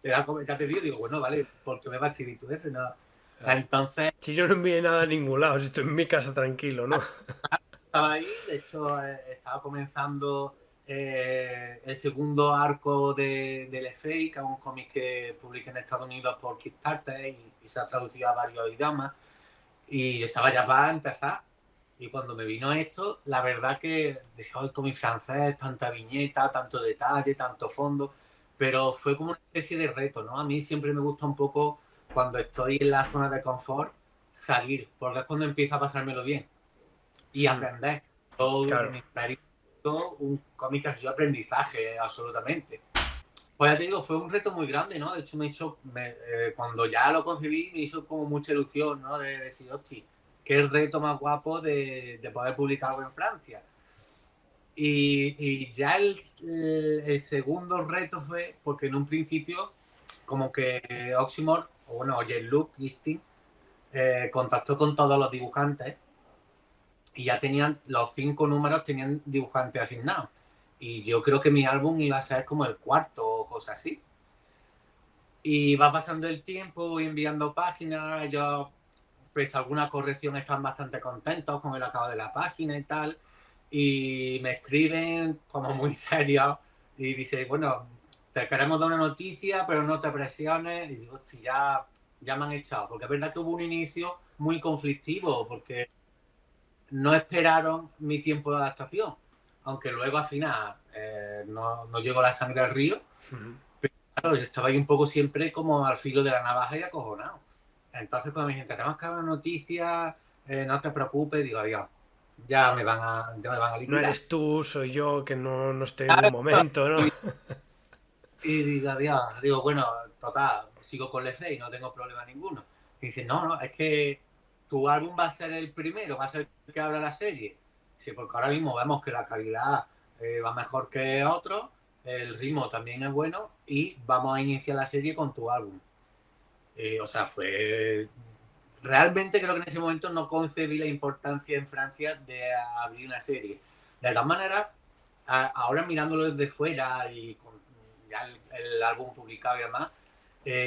Era como, ya te digo, bueno, vale, porque me va a escribir tu jefe, no. Entonces, Si yo no envié nada a ningún lado, si estoy en mi casa tranquilo, ¿no? estaba ahí, de hecho, estaba comenzando el segundo arco del FA, que es un cómic que publiqué en Estados Unidos por Kickstarter y se ha traducido a varios idiomas. Y estaba ya para empezar. Y cuando me vino esto, la verdad que decía, hoy con mi francés, tanta viñeta, tanto detalle, tanto fondo, pero fue como una especie de reto, ¿no? A mí siempre me gusta un poco, cuando estoy en la zona de confort, salir, porque es cuando empiezo a pasármelo bien y aprender. Todo Claro. en mi experiencia, un cómic ha sido aprendizaje, absolutamente. Pues ya te digo, fue un reto muy grande, ¿no? De hecho, cuando ya lo concebí, me hizo como mucha ilusión, ¿no? De decir, hostia, qué reto más guapo de poder publicar algo en Francia. Y ya el segundo reto fue porque en un principio, como que Oxymore, o bueno, Jean-Luc Gisting, contactó con todos los dibujantes y ya tenían, los 5 números tenían dibujantes asignados. Y yo creo que mi álbum iba a ser como el cuarto o cosas así. Y va pasando el tiempo, voy enviando páginas, ellos, pues alguna corrección, están bastante contentos con el acabado de la página y tal. Y me escriben como muy serios y dice, bueno, te queremos dar una noticia, pero no te presiones. Y digo, hostia, ya me han echado. Porque es verdad que hubo un inicio muy conflictivo, porque no esperaron mi tiempo de adaptación. Aunque luego al final no llegó la sangre al río. Claro, yo estaba ahí un poco siempre como al filo de la navaja y acojonado. Entonces cuando me dicen, te tenemos que dar una noticia, no te preocupes, digo, adiós, ya me van a No liquidar. eres tú, soy yo, que no estoy en un momento, ¿no? Y digo, adiós, digo, bueno, total, sigo con el FA y no tengo problema ninguno. Y dice, no, es que tu álbum va a ser el primero, va a ser el que abra la serie. Sí, porque ahora mismo vemos que la calidad va mejor que otros, el ritmo también es bueno y vamos a iniciar la serie con tu álbum. O sea, fue... Realmente creo que en ese momento no concebí la importancia en Francia de abrir una serie. De todas maneras, ahora mirándolo desde fuera y con ya el álbum publicado y demás,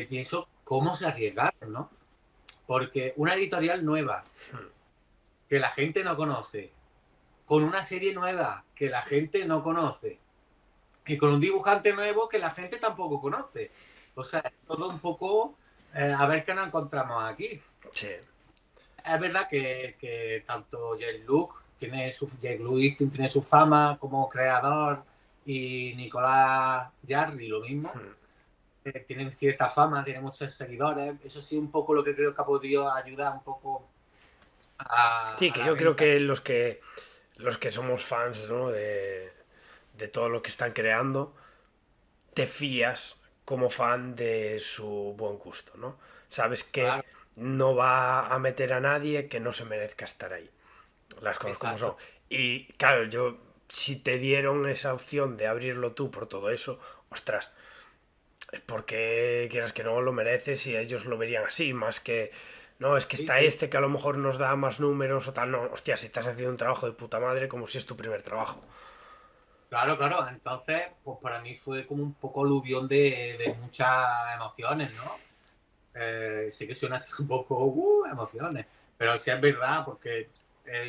pienso cómo se arriesgaron, ¿no? Porque una editorial nueva que la gente no conoce, con una serie nueva que la gente no conoce y con un dibujante nuevo que la gente tampoco conoce. O sea, es todo un poco a ver qué nos encontramos aquí. Sí. Es verdad que tanto Jean-Luc Gisting tiene su fama como creador y Nicolás Jarry lo mismo. Tienen cierta fama, tienen muchos seguidores. Eso sí, un poco lo que creo que ha podido ayudar un poco a... Sí, que yo creo que los que somos fans, ¿no? de todo lo que están creando, te fías como fan de su buen gusto, ¿no? Sabes que Claro. no va a meter a nadie que no se merezca estar ahí. Las cosas como son. Exacto. Y claro, si te dieron esa opción de abrirlo tú por todo eso, ostras, es porque quieras que no lo mereces y ellos lo verían así, más que, no, es que está Sí. este que a lo mejor nos da más números o tal, no, hostia, si estás haciendo un trabajo de puta madre como si es tu primer trabajo. Claro. Entonces, pues para mí fue como un poco aluvión de muchas emociones, ¿no? Sí que suena así un poco emociones, pero sí es verdad, porque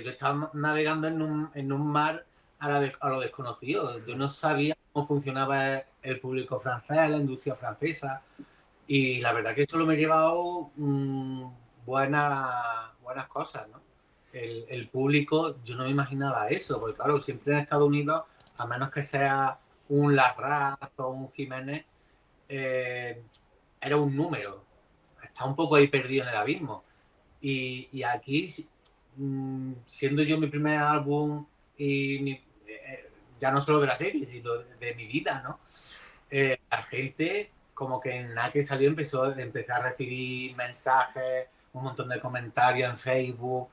yo estaba navegando en un mar a lo desconocido. Yo no sabía cómo funcionaba el público francés, la industria francesa, y la verdad que eso lo me he llevado buenas cosas, ¿no? El público, yo no me imaginaba eso, porque claro, siempre en Estados Unidos, a menos que sea un Larraz o un Jiménez, era un número. Está un poco ahí perdido en el abismo. Y aquí, siendo yo mi primer álbum ya no solo de la serie, sino de mi vida, ¿no? La gente, como que en nada que salió, empecé a recibir mensajes, un montón de comentarios en Facebook,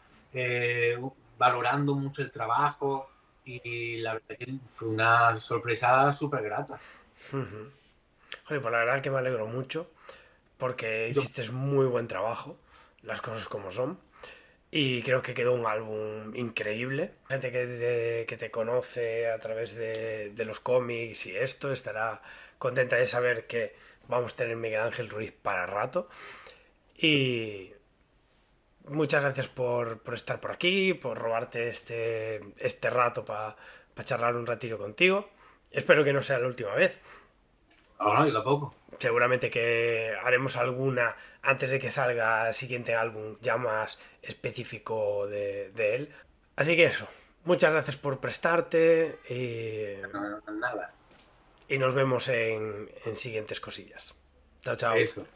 valorando mucho el trabajo, y la verdad que fue una sorpresa súper grata. Joder, pues la verdad que me alegro mucho porque hiciste muy buen trabajo, las cosas como son. Y creo que quedó un álbum increíble. Gente que te conoce a través de los cómics y esto estará contenta de saber que vamos a tener Miguel Ángel Ruiz para rato. Y muchas gracias por estar por aquí, por robarte este rato para charlar un ratillo contigo. Espero que no sea la última vez. No, yo tampoco. Seguramente que haremos alguna antes de que salga el siguiente álbum ya más específico de él. Así que eso, muchas gracias por prestarte No, nada. y nos vemos en siguientes cosillas. Chao, chao. Eso.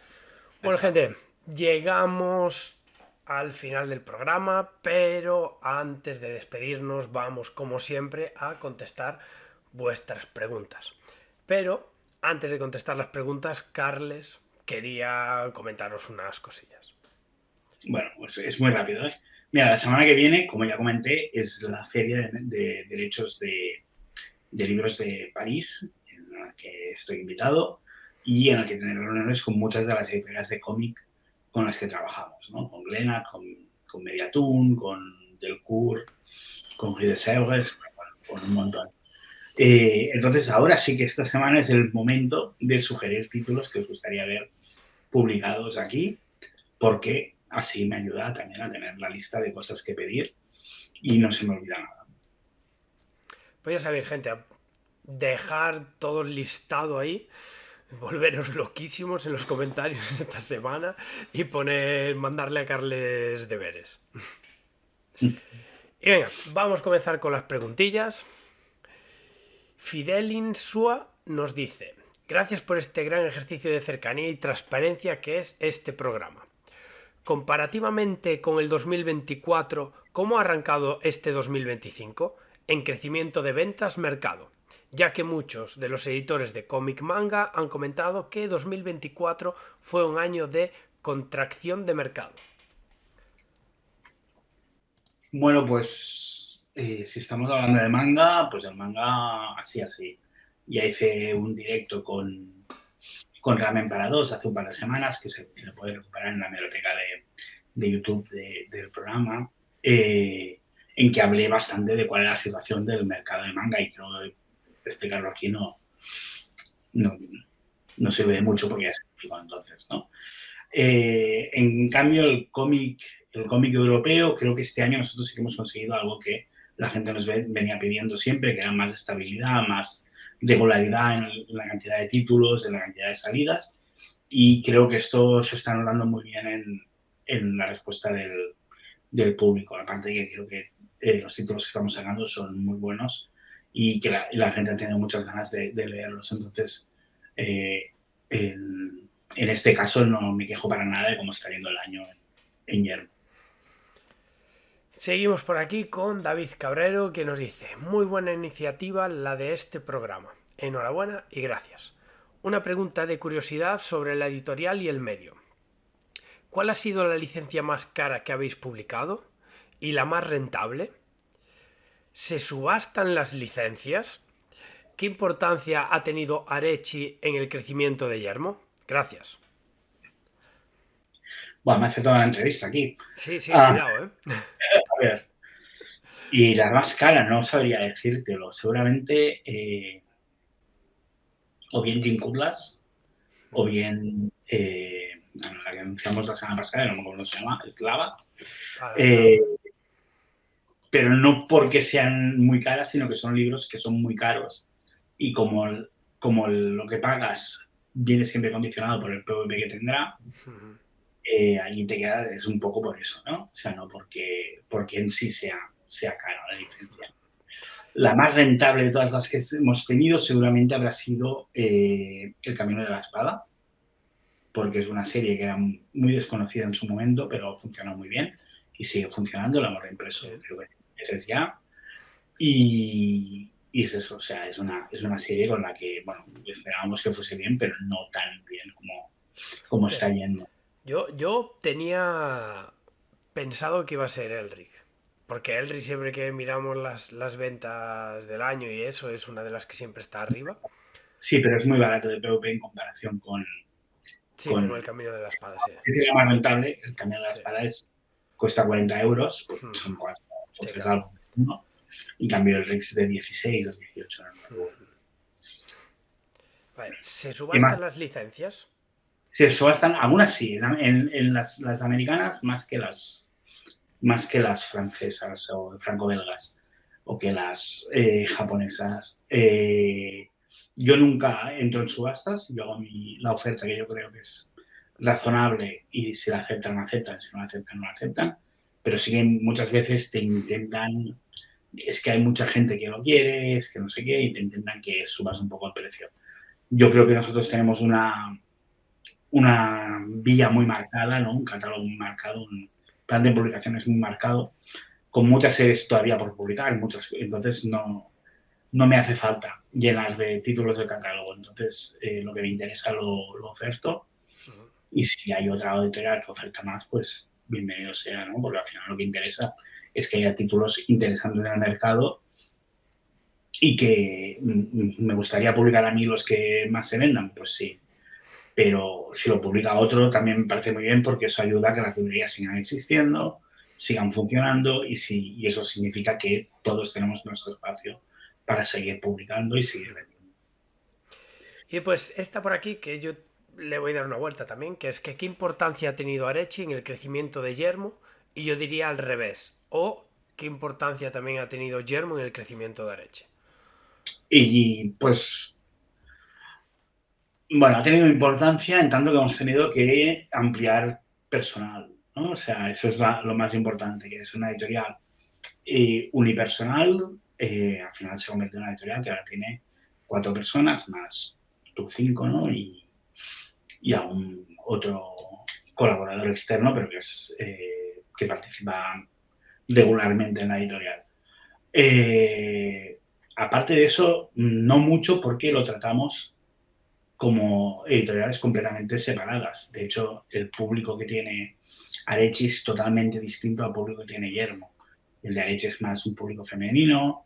Bueno, gente, llegamos al final del programa, pero antes de despedirnos vamos, como siempre, a contestar vuestras preguntas. Pero antes de contestar las preguntas, Carles quería comentaros unas cosillas. Bueno, pues es muy rápido, ¿eh? Mira, la semana que viene, como ya comenté, es la Feria de Derechos de Libros de París, en la que estoy invitado y en la que tendré reuniones con muchas de las editoriales de cómic con las que trabajamos, ¿no? Con Glénat, con Mediatoon, con Delcourt, con Guy de Sèvres, con un montón. Entonces, ahora sí que esta semana es el momento de sugerir títulos que os gustaría ver publicados aquí, porque así me ayuda también a tener la lista de cosas que pedir y no se me olvida nada. Pues ya sabéis, gente, dejar todo listado ahí, volveros loquísimos en los comentarios esta semana y mandarle a Carles deberes. Y venga, vamos a comenzar con las preguntillas. Fidelin Sua nos dice: gracias por este gran ejercicio de cercanía y transparencia que es este programa. Comparativamente con el 2024, ¿cómo ha arrancado este 2025? En crecimiento de ventas, mercado, ya que muchos de los editores de cómic manga han comentado que 2024 fue un año de contracción de mercado. Bueno, pues si estamos hablando de manga, pues el manga así. Ya hice un directo con Ramen para Dos hace un par de semanas, que se lo puede recuperar en la biblioteca de YouTube del programa, en que hablé bastante de cuál era la situación del mercado de manga, y creo que explicarlo aquí no sirve de mucho porque ya se explicó entonces, ¿no? En cambio, el cómic europeo, creo que este año nosotros sí que hemos conseguido algo que la gente nos venía pidiendo siempre, que era más estabilidad, más regularidad en la cantidad de títulos, en la cantidad de salidas, y creo que esto se está notando muy bien en la respuesta del público. Aparte de que creo que los títulos que estamos sacando son muy buenos y que la gente ha tenido muchas ganas de leerlos. Entonces, en este caso no me quejo para nada de cómo está yendo el año en Yermo. Seguimos por aquí con David Cabrero, que nos dice: muy buena iniciativa la de este programa. Enhorabuena y gracias. Una pregunta de curiosidad sobre la editorial y el medio. ¿Cuál ha sido la licencia más cara que habéis publicado y la más rentable? ¿Se subastan las licencias? ¿Qué importancia ha tenido Arechi en el crecimiento de Yermo? Gracias. Bueno, me hace toda la entrevista aquí. Sí, cuidado, ¿eh? A ver. Y la más cara, no sabría decírtelo. Seguramente o bien Jim Cutlass o bien la que anunciamos la semana pasada, no me acuerdo cómo se llama, Slava. Pero no porque sean muy caras, sino que son libros que son muy caros, y como lo que pagas viene siempre condicionado por el PVP que tendrá, allí te queda, es un poco por eso, ¿no? O sea, no porque en sí sea cara la licencia. La más rentable de todas las que hemos tenido seguramente habrá sido El Camino de la Espada, porque es una serie que era muy desconocida en su momento, pero funcionó muy bien y sigue funcionando. La hemos reimpreso, creo que veces ya. Y es eso, o sea, es una serie con la que, bueno, esperábamos que fuese bien, pero no tan bien como está yendo. Yo tenía pensado que iba a ser Elric. Porque Elric, siempre que miramos las ventas del año y eso, es una de las que siempre está arriba. Sí, pero es muy barato de PvP en comparación Sí, con con el camino de la espada, sí. es la más rentable. El cambio de la Sí. espada cuesta 40 euros, pues son 4 o Sí, 3 claro. álbumes, ¿no? En cambio, el Rex es de 16 o 18. ¿No? Vale, ¿se ¿Qué subastan más? las licencias? Sí, eso bastan, algunas sí, en las americanas más que las francesas o franco-belgas o que las japonesas. Yo nunca entro en subastas, yo hago la oferta que yo creo que es razonable y si la aceptan, aceptan, si no la aceptan, no la aceptan, pero sí que muchas veces te intentan, es que hay mucha gente que lo quiere, es que no sé qué, y te intentan que subas un poco el precio. Yo creo que nosotros tenemos una vía muy marcada, ¿no? Un catálogo muy marcado, un plan de publicaciones muy marcado, con muchas series todavía por publicar, entonces no me hace falta llenar de títulos del catálogo. Entonces, lo que me interesa lo oferto, y si hay otra editorial que oferta más, pues bienvenido sea, ¿no? Porque al final lo que interesa es que haya títulos interesantes en el mercado y que me gustaría publicar a mí los que más se vendan, pues sí. Pero si lo publica otro también me parece muy bien porque eso ayuda a que las librerías sigan existiendo, sigan funcionando y eso significa que todos tenemos nuestro espacio para seguir publicando y seguir vendiendo. Y pues esta por aquí, que yo le voy a dar una vuelta también, que es que qué importancia ha tenido Arechi en el crecimiento de Yermo, y yo diría al revés, o qué importancia también ha tenido Yermo en el crecimiento de Arechi. Y pues, bueno, ha tenido importancia en tanto que hemos tenido que ampliar personal, ¿no? O sea, eso es lo más importante, que es una editorial unipersonal, al final se convierte en una editorial que ahora tiene 4 personas más tú 5, ¿no? Y a un otro colaborador externo, pero que participa regularmente en la editorial. Aparte de eso, no mucho porque lo tratamos como editoriales completamente separadas. De hecho, el público que tiene Arechi es totalmente distinto al público que tiene Yermo. El de Arechi es más un público femenino,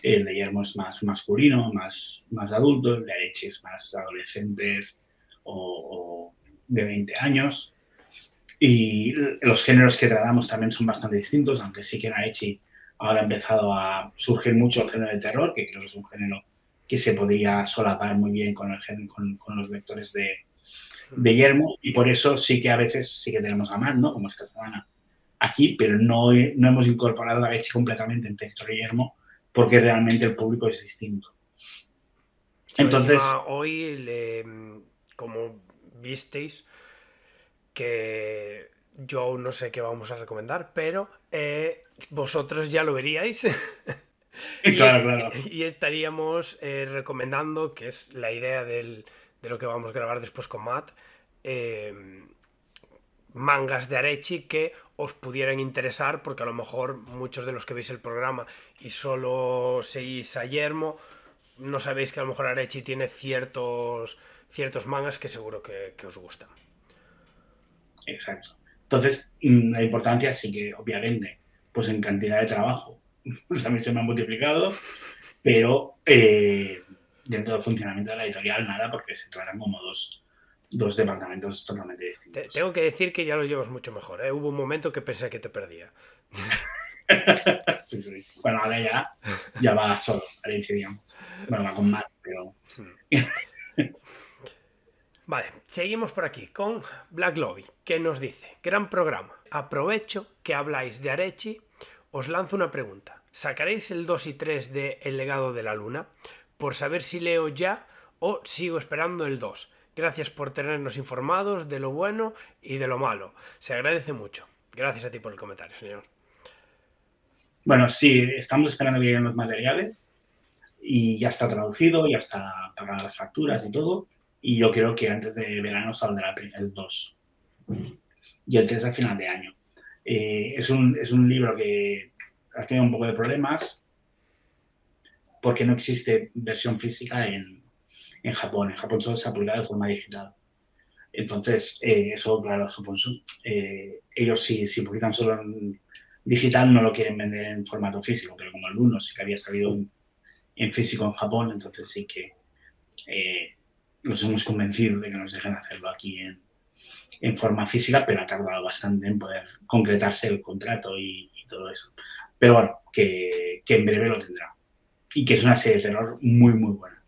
el de Yermo es más masculino, más adulto, el de Arechi es más adolescentes o de 20 años. Y los géneros que tratamos también son bastante distintos, aunque sí que en Arechi ahora ha empezado a surgir mucho el género de terror, que creo que es un género que se podría solapar muy bien con los vectores de Yermo, y por eso sí que a veces sí que tenemos a Matt, ¿no? Como esta semana aquí, pero no hemos incorporado a Arechi completamente en territorio Yermo porque realmente el público es distinto. Sí, Entonces, hoy, como visteis, que yo aún no sé qué vamos a recomendar, pero vosotros ya lo veríais. claro. Y estaríamos recomendando, que es la idea de lo que vamos a grabar después con Matt, mangas de Arechi que os pudieran interesar, porque a lo mejor muchos de los que veis el programa y solo seguís a Yermo, no sabéis que a lo mejor Arechi tiene ciertos mangas que seguro que os gustan. Exacto. Entonces, la importancia sí que, obviamente, pues en cantidad de trabajo, pues también se me ha multiplicado, pero dentro del funcionamiento de la editorial nada, porque se tratan como dos departamentos totalmente distintos. Tengo que decir que ya lo llevas mucho mejor, ¿eh? Hubo un momento que pensé que te perdía. Sí. Bueno, ahora ya va solo, digamos. Bueno, va con más, pero... Vale, seguimos por aquí con Black Lobby, que nos dice: gran programa, aprovecho que habláis de Arechi, os lanzo una pregunta. ¿Sacaréis el 2 y 3 de El legado de la luna? Por saber si leo ya o sigo esperando el 2. Gracias por tenernos informados de lo bueno y de lo malo. Se agradece mucho. Gracias a ti por el comentario, señor. Bueno, sí, estamos esperando que lleguen los materiales y ya está traducido, ya está pagadas las facturas y todo. Y yo creo que antes de verano saldrá el 2 y el 3 a final de año. Es un libro que ha tenido un poco de problemas porque no existe versión física en Japón. En Japón solo se ha publicado de forma digital. Entonces, eso, claro, ellos si publican solo en digital no lo quieren vender en formato físico, pero como el 1 sí que había salido en físico en Japón, entonces sí que los hemos convencido de que nos dejen hacerlo aquí en forma física, pero ha tardado bastante en poder concretarse el contrato y todo eso. Pero bueno, que en breve lo tendrá. Y que es una serie de terror muy, muy buena.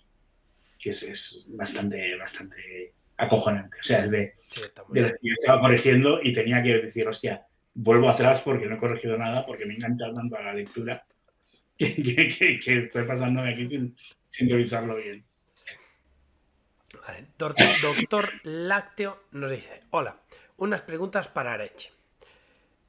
Que es bastante acojonante. O sea, es de las que yo estaba corrigiendo y tenía que decir, hostia, vuelvo atrás porque no he corregido nada, porque me encanta tanto a la lectura que estoy pasándome aquí sin revisarlo bien. Vale. Doctor Lácteo nos dice: hola, unas preguntas para Areche.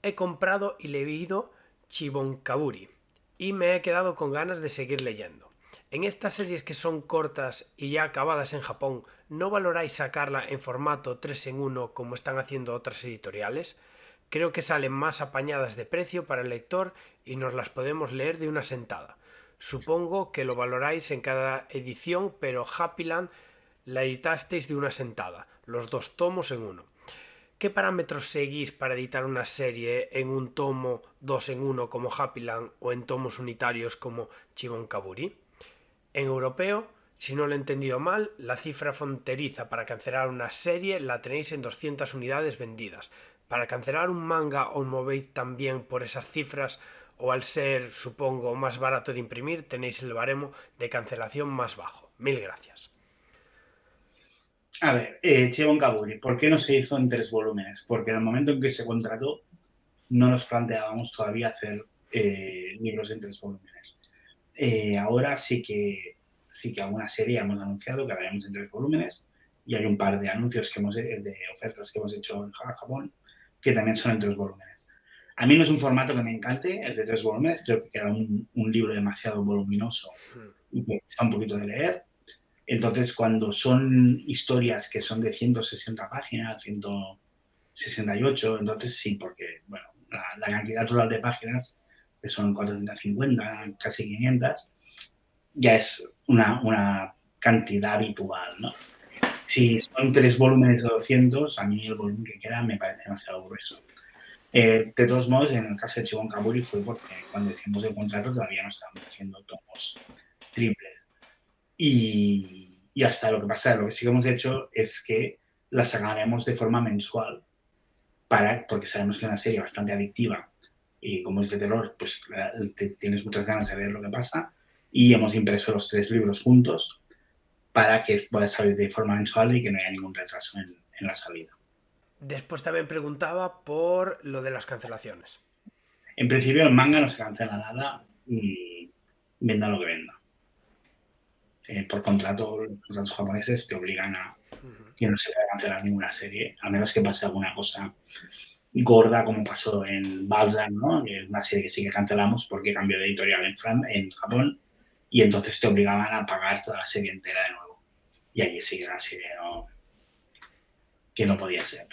He comprado y leído Chibonkaburi y me he quedado con ganas de seguir leyendo. En estas series que son cortas y ya acabadas en Japón, ¿no valoráis sacarla en formato 3 en 1 como están haciendo otras editoriales? Creo que salen más apañadas de precio para el lector y nos las podemos leer de una sentada. Supongo que lo valoráis en cada edición, pero Happyland la editasteis de una sentada, los 2 tomos en uno. ¿Qué parámetros seguís para editar una serie en un tomo 2 en 1 como Happyland o en tomos unitarios como Chibonkaburi? En europeo, si no lo he entendido mal, la cifra fronteriza para cancelar una serie la tenéis en 200 unidades vendidas. ¿Para cancelar un manga os movéis también por esas cifras o al ser, supongo, más barato de imprimir, tenéis el baremo de cancelación más bajo? Mil gracias. A ver, Chibonkaburi, ¿por qué no se hizo en 3 volúmenes? Porque en el momento en que se contrató no nos planteábamos todavía hacer libros en 3 volúmenes. Ahora sí que alguna serie hemos anunciado que la haremos en 3 volúmenes y hay un par de anuncios de ofertas que hemos hecho en Japón que también son en 3 volúmenes. A mí no es un formato que me encante, el de 3 volúmenes, creo que queda un libro demasiado voluminoso y que está un poquito de leer. Entonces, cuando son historias que son de 160 páginas, 168, entonces sí, porque bueno, la cantidad total de páginas, que son 450, casi 500, ya es una cantidad habitual, ¿no? Si son 3 volúmenes de 200, a mí el volumen que queda me parece demasiado grueso. De todos modos, en el caso de Chibonkaburi fue porque cuando hicimos el contrato todavía no estábamos haciendo tomos triples. Y hasta lo que sí que hemos hecho es que la sacaremos de forma mensual, porque sabemos que es una serie bastante adictiva y como es de terror, pues tienes muchas ganas de ver lo que pasa y hemos impreso los 3 libros juntos para que pueda salir de forma mensual y que no haya ningún retraso en la salida. Después también preguntaba por lo de las cancelaciones. En principio el manga no se cancela nada, venda lo que venda. Por contrato, los contratos japoneses te obligan a que no se pueda cancelar ninguna serie, a menos que pase alguna cosa gorda como pasó en Balzac, ¿no? Que es una serie que sí que cancelamos porque cambió de editorial en Japón y entonces te obligaban a pagar toda la serie entera de nuevo. Y allí sí que era una serie que no podía ser.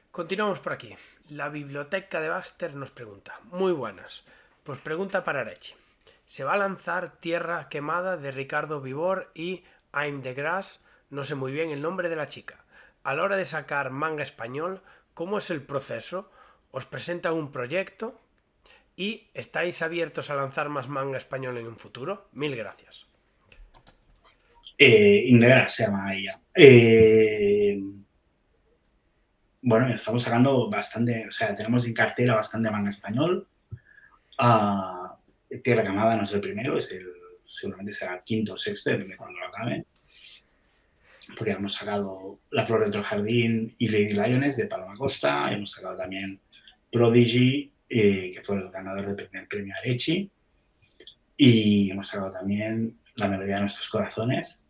Continuamos por aquí. La biblioteca de Baxter nos pregunta: muy buenas. Pues pregunta para Arechi. Se va a lanzar Tierra Quemada de Ricardo Vivor y I'm the Grass, no sé muy bien el nombre de la chica. A la hora de sacar manga español, ¿cómo es el proceso? ¿Os presentan un proyecto? ¿Y estáis abiertos a lanzar más manga español en un futuro? Mil gracias. I'm the Grass se llama ella. Bueno, estamos sacando bastante, o sea, tenemos en cartera bastante manga español. Tierra Quemada no es el primero, seguramente será el quinto o sexto, depende de cuando lo acabe. Porque hemos sacado La Flor dentro del Jardín y Lady Lioness de Paloma Costa, hemos sacado también Prodigy, que fue el ganador del primer premio Arechi, y hemos sacado también La Melodía de Nuestros Corazones,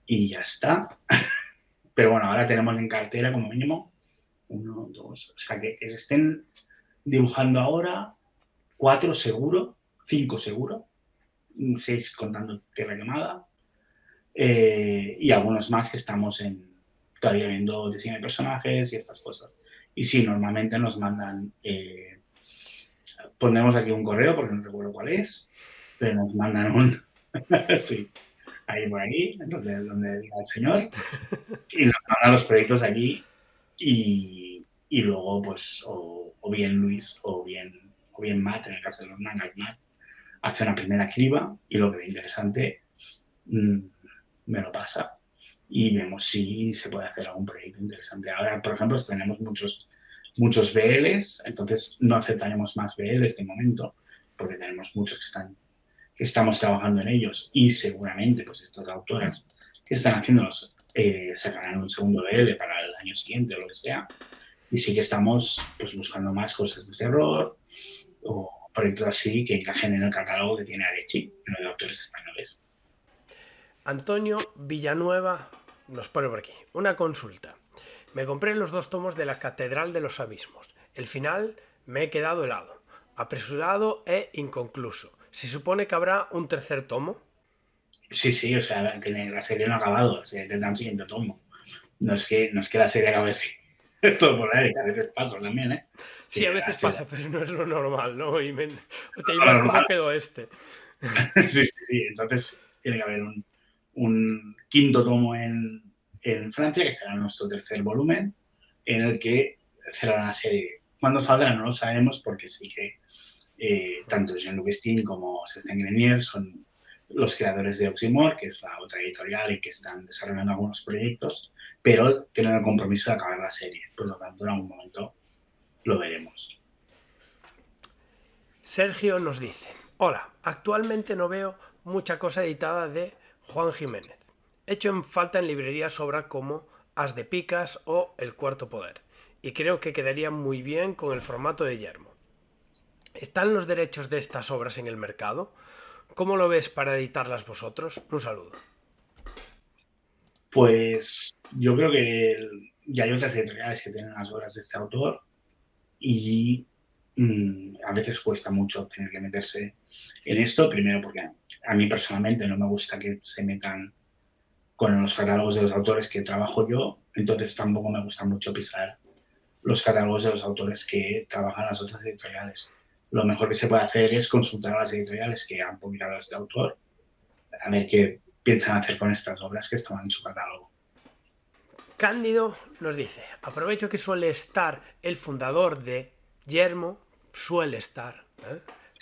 y ya está. Pero bueno, ahora tenemos en cartera como mínimo 1, 2, o sea que se estén dibujando ahora 4 seguro, 5 seguro, 6 contando Tierra Quemada, y algunos más que estamos todavía viendo diseño de personajes y estas cosas. Y sí, normalmente nos mandan Pondremos aquí un correo porque no recuerdo cuál es, pero nos mandan un... sí, ahí por ahí, donde diga el señor, y nos mandan los proyectos aquí y luego, pues, o bien Luis o bien Matt, en el caso de los mangas, Matt, hace una primera criba y lo que ve interesante me lo pasa y vemos si se puede hacer algún proyecto interesante. Ahora, por ejemplo, tenemos muchos BLs, entonces no aceptaremos más BLs de momento, porque tenemos muchos que estamos trabajando en ellos y seguramente pues estas autoras que están haciéndolos sacarán un segundo BL para el año siguiente o lo que sea. Y sí que estamos pues buscando más cosas de terror o proyectos así que encajen en el catálogo que tiene Arechi, de autores españoles. Antonio Villanueva nos pone por aquí una consulta. Me compré los 2 tomos de la Catedral de los Abismos. El final me he quedado helado, apresurado e inconcluso. ¿Se supone que habrá un tercer tomo? Sí, o sea, la serie no ha acabado, la serie tendrá un siguiente tomo. No es que la serie acabe así. Todo por ahí, a veces pasa también, ¿eh? Sí, a veces pasa, pero no es lo normal, ¿no? Y más cómo quedó este. Sí. Entonces tiene que haber un quinto tomo en Francia, que será nuestro tercer volumen, en el que cerrará la serie. ¿Cuándo saldrá? No lo sabemos, porque sí que tanto Jean-Luc Stein como Sébastien Grenier son los creadores de Oxymore, que es la otra editorial y que están desarrollando algunos proyectos, pero tienen el compromiso de acabar la serie. Por lo tanto, en algún momento lo veremos. Sergio nos dice: hola, actualmente no veo mucha cosa editada de Juan Jiménez. Hecho en falta en librerías obras como As de Picas o El Cuarto Poder, y creo que quedaría muy bien con el formato de Yermo. ¿Están los derechos de estas obras en el mercado? ¿Cómo lo ves para editarlas vosotros? Un saludo. Pues yo creo que ya hay otras editoriales que tienen las obras de este autor y a veces cuesta mucho tener que meterse en esto, primero porque a mí personalmente no me gusta que se metan con los catálogos de los autores que trabajo yo, entonces tampoco me gusta mucho pisar los catálogos de los autores que trabajan las otras editoriales. Lo mejor que se puede hacer es consultar a las editoriales que han publicado a este autor, a ver qué piensan hacer con estas obras que están en su catálogo. Cándido nos dice: aprovecho que suele estar el fundador de Yermo, suele estar.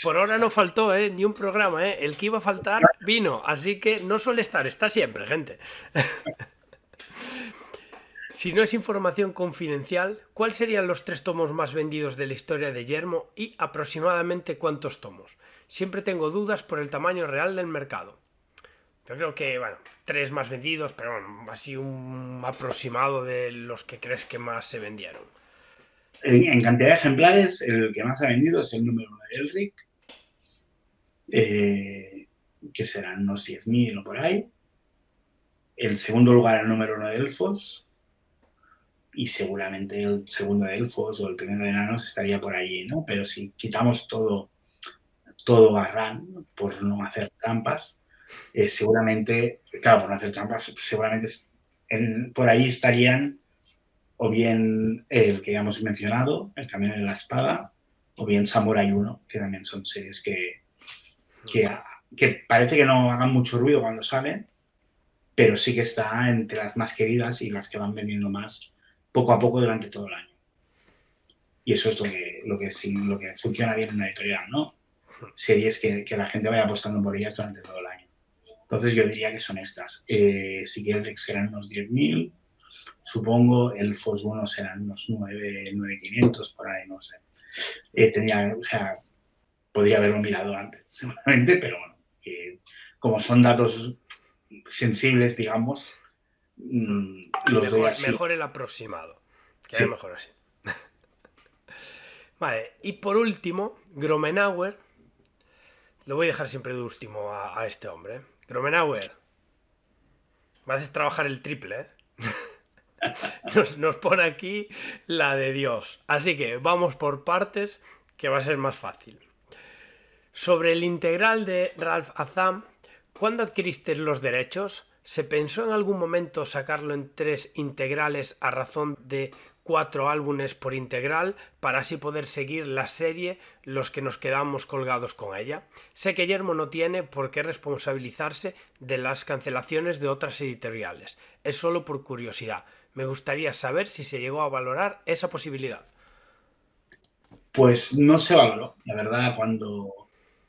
Por ahora no faltó, ni un programa, el que iba a faltar vino, así que no suele estar, está siempre, gente. Si no es información confidencial, ¿cuáles serían los 3 tomos más vendidos de la historia de Yermo y aproximadamente cuántos tomos? Siempre tengo dudas por el tamaño real del mercado. Yo creo que, 3 más vendidos, pero así un aproximado de los que crees que más se vendieron. En cantidad de ejemplares, el que más ha vendido es el número 1 de Elric, que serán unos 10.000 o por ahí. El segundo lugar, el número 1 de Elfos, y seguramente el segundo de Elfos o el primero de Enanos estaría por allí, ¿no? Pero si quitamos todo Garrán, por no hacer trampas, seguramente, claro, por no hacer trampas, seguramente por ahí estarían o bien el que ya hemos mencionado, El Camino de la Espada, o bien Samurai 1, que también son series que parece que no hagan mucho ruido cuando salen, pero sí que está entre las más queridas y las que van vendiendo más poco a poco durante todo el año. Y eso es lo que funciona bien en una editorial, ¿no? Series que la gente vaya apostando por ellas durante todo el año. Entonces yo diría que son estas. Si quieres serán unos 10.000, supongo. El FOS 1 serán unos 9.500 por ahí, no sé. Podría haberlo mirado antes, seguramente, pero bueno, que como son datos sensibles, digamos, los doy así. Mejor el aproximado. Queda sí. Mejor así. Vale, y por último, Gromenauer. Lo voy a dejar siempre de último a este hombre. Gromenauer, me haces trabajar el triple, nos pone aquí la de Dios. Así que vamos por partes, que va a ser más fácil. Sobre el integral de Ralph Azam, ¿cuándo adquiriste los derechos? ¿Se pensó en algún momento sacarlo en 3 integrales a razón de 4 álbumes por integral para así poder seguir la serie los que nos quedamos colgados con ella. Sé que Yermo no tiene por qué responsabilizarse de las cancelaciones de otras editoriales, es solo por curiosidad. Me gustaría saber si se llegó a valorar esa posibilidad. Pues no se valoró, la verdad,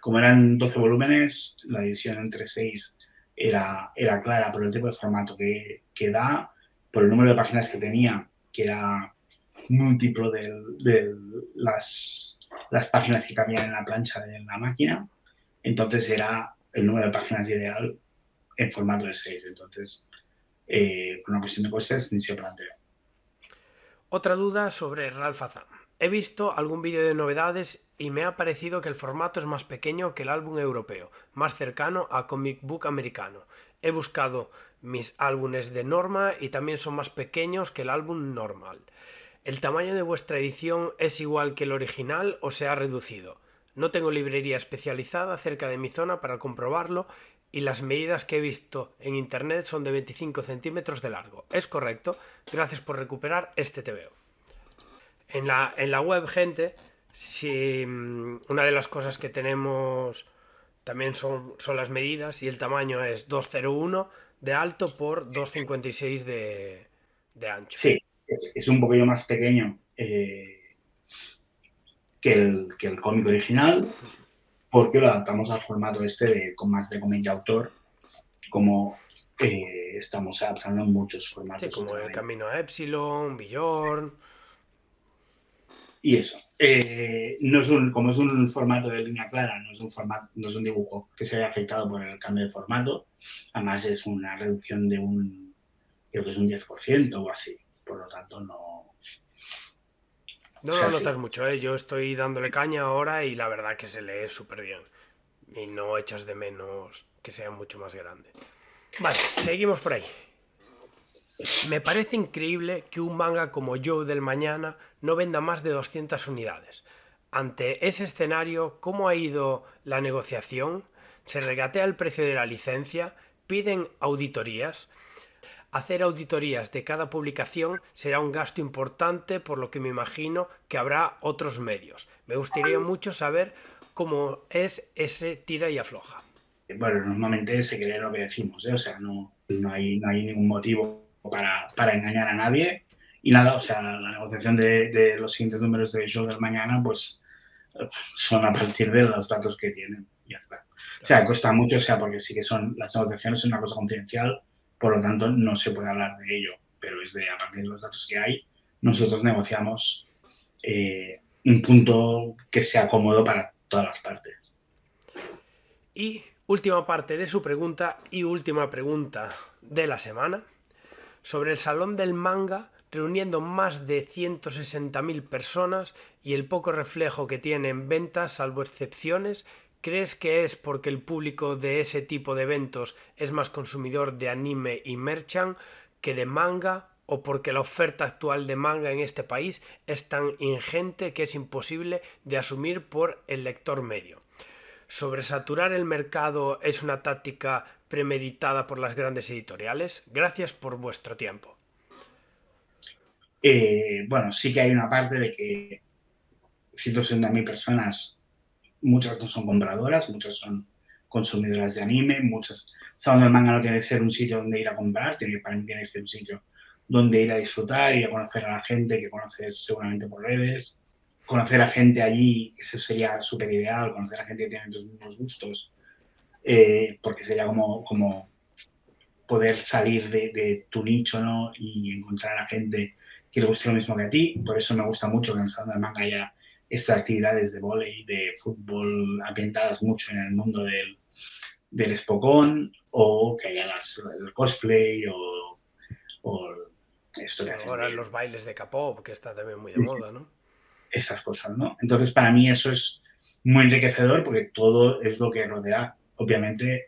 como eran 12 volúmenes, la división entre 6 era clara por el tipo de formato que da, por el número de páginas que tenía, que era múltiplo de las páginas que cabían en la plancha de la máquina. Entonces era el número de páginas ideal en formato de 6. Entonces, por una cuestión de costes, ni se planteó. Otra duda sobre Ralph Azam. He visto algún vídeo de novedades y me ha parecido que el formato es más pequeño que el álbum europeo, más cercano a comic book americano. He buscado mis álbumes de norma y también son más pequeños que el álbum normal. ¿El tamaño de vuestra edición es igual que el original o se ha reducido? No tengo librería especializada cerca de mi zona para comprobarlo y las medidas que he visto en internet son de 25 centímetros de largo. ¿Es correcto? Gracias por recuperar este TVO. En la web, gente, si una de las cosas que tenemos también son las medidas y el tamaño es 201 de alto por 256 de ancho. Sí, es un poquillo más pequeño que el cómic original, porque lo adaptamos al formato con más de cómic de autor, como estamos adaptando en muchos formatos. Sí, como El Camino a Epsilon, Bjorn. Y eso. Como es un formato de línea clara, no es un dibujo que se haya afectado por el cambio de formato. Además, es una reducción de creo que es un 10% o así. Por lo tanto, no. No lo notas mucho, ¿eh? Yo estoy dándole caña ahora y la verdad que se lee súper bien. Y no echas de menos que sea mucho más grande. Vale, seguimos por ahí. Me parece increíble que un manga como Joe del Mañana no venda más de 200 unidades. Ante ese escenario, ¿cómo ha ido la negociación? ¿Se regatea el precio de la licencia? ¿Piden auditorías? Hacer auditorías de cada publicación será un gasto importante, por lo que me imagino que habrá otros medios. Me gustaría mucho saber cómo es ese tira y afloja. Bueno, normalmente se cree lo que decimos, ¿eh? O sea, no hay ningún motivo para engañar a nadie. Y nada, o sea, la negociación de los siguientes números de Show del Mañana, pues son a partir de los datos que tienen. Y ya está. O sea, cuesta mucho, o sea, porque sí que las negociaciones son una cosa confidencial, por lo tanto no se puede hablar de ello, pero a partir de los datos que hay, nosotros negociamos un punto que sea cómodo para todas las partes. Y última parte de su pregunta y última pregunta de la semana. Sobre el Salón del Manga, reuniendo más de 160.000 personas y el poco reflejo que tiene en ventas, salvo excepciones, ¿crees que es porque el público de ese tipo de eventos es más consumidor de anime y merchan que de manga, o porque la oferta actual de manga en este país es tan ingente que es imposible de asumir por el lector medio? ¿Sobresaturar el mercado es una táctica premeditada por las grandes editoriales? Gracias por vuestro tiempo. Bueno, sí que hay una parte de que 160.000 personas, muchas no son compradoras, muchas son consumidoras de anime, muchas. Salón del Manga no tiene que ser un sitio donde ir a comprar, para mí tiene que ser un sitio donde ir a disfrutar, ir a conocer a la gente que conoces seguramente por redes. Conocer a gente allí, eso sería súper ideal, conocer a gente que tiene tus mismos gustos, porque sería como poder salir de tu nicho, ¿no? Y encontrar a gente que le guste lo mismo que a ti. Por eso me gusta mucho que en el Salón del Manga haya estas actividades de vóley, de fútbol, ambientadas mucho en el mundo del Spokon, o que haya el cosplay o esto que hacen. Ahora los bailes de K-pop, que está también muy de moda, ¿no? Estas cosas, ¿no? Entonces, para mí eso es muy enriquecedor porque todo es lo que rodea. Obviamente,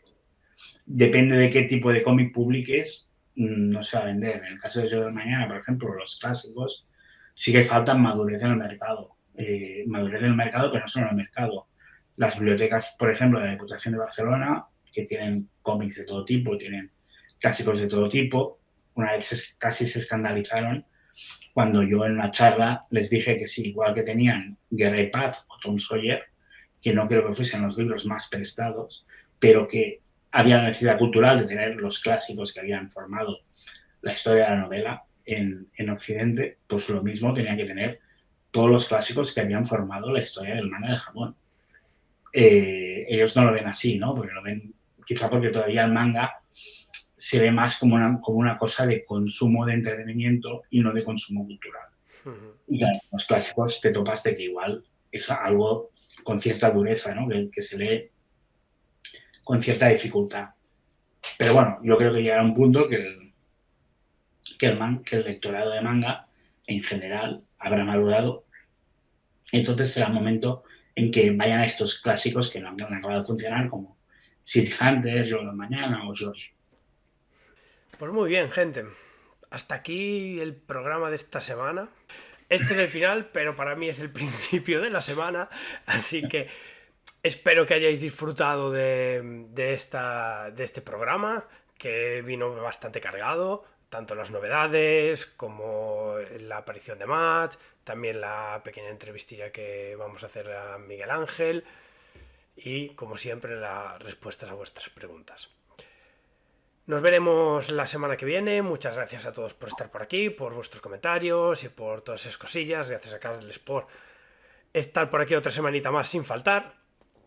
depende de qué tipo de cómic publiques, no se va a vender. En el caso de Yo del Mañana, por ejemplo, los clásicos, sí que falta madurez en el mercado. Madurez en el mercado, pero no solo en el mercado. Las bibliotecas, por ejemplo, de la Diputación de Barcelona, que tienen cómics de todo tipo, tienen clásicos de todo tipo, una vez casi se escandalizaron cuando yo en una charla les dije que sí, igual que tenían Guerra y Paz o Tom Sawyer, que no creo que fuesen los libros más prestados, pero que había la necesidad cultural de tener los clásicos que habían formado la historia de la novela en Occidente, pues lo mismo tenían que tener todos los clásicos que habían formado la historia del manga de Japón. Ellos no lo ven así, ¿no? Porque lo ven, quizá porque todavía el manga se ve más como una cosa de consumo de entretenimiento y no de consumo cultural. Y claro, los clásicos te topas de que igual es algo con cierta dureza, ¿no? Que se lee con cierta dificultad. Pero bueno, yo creo que llegará un punto que el lectorado de manga, en general, habrá madurado. Entonces será el momento en que vayan a estos clásicos que no han acabado de funcionar, como City Hunter, Yo de Mañana o George. Pues muy bien, gente. Hasta aquí el programa de esta semana. Este es el final, pero para mí es el principio de la semana. Así que espero que hayáis disfrutado de este programa, que vino bastante cargado. Tanto las novedades como la aparición de Matt, también la pequeña entrevistilla que vamos a hacer a Miguel Ángel y, como siempre, las respuestas a vuestras preguntas. Nos veremos la semana que viene. Muchas gracias a todos por estar por aquí, por vuestros comentarios y por todas esas cosillas. Gracias a Carles por estar por aquí otra semanita más sin faltar.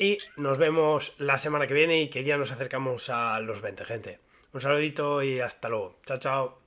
Y nos vemos la semana que viene y que ya nos acercamos a los 20, gente. Un saludito y hasta luego. Chao, chao.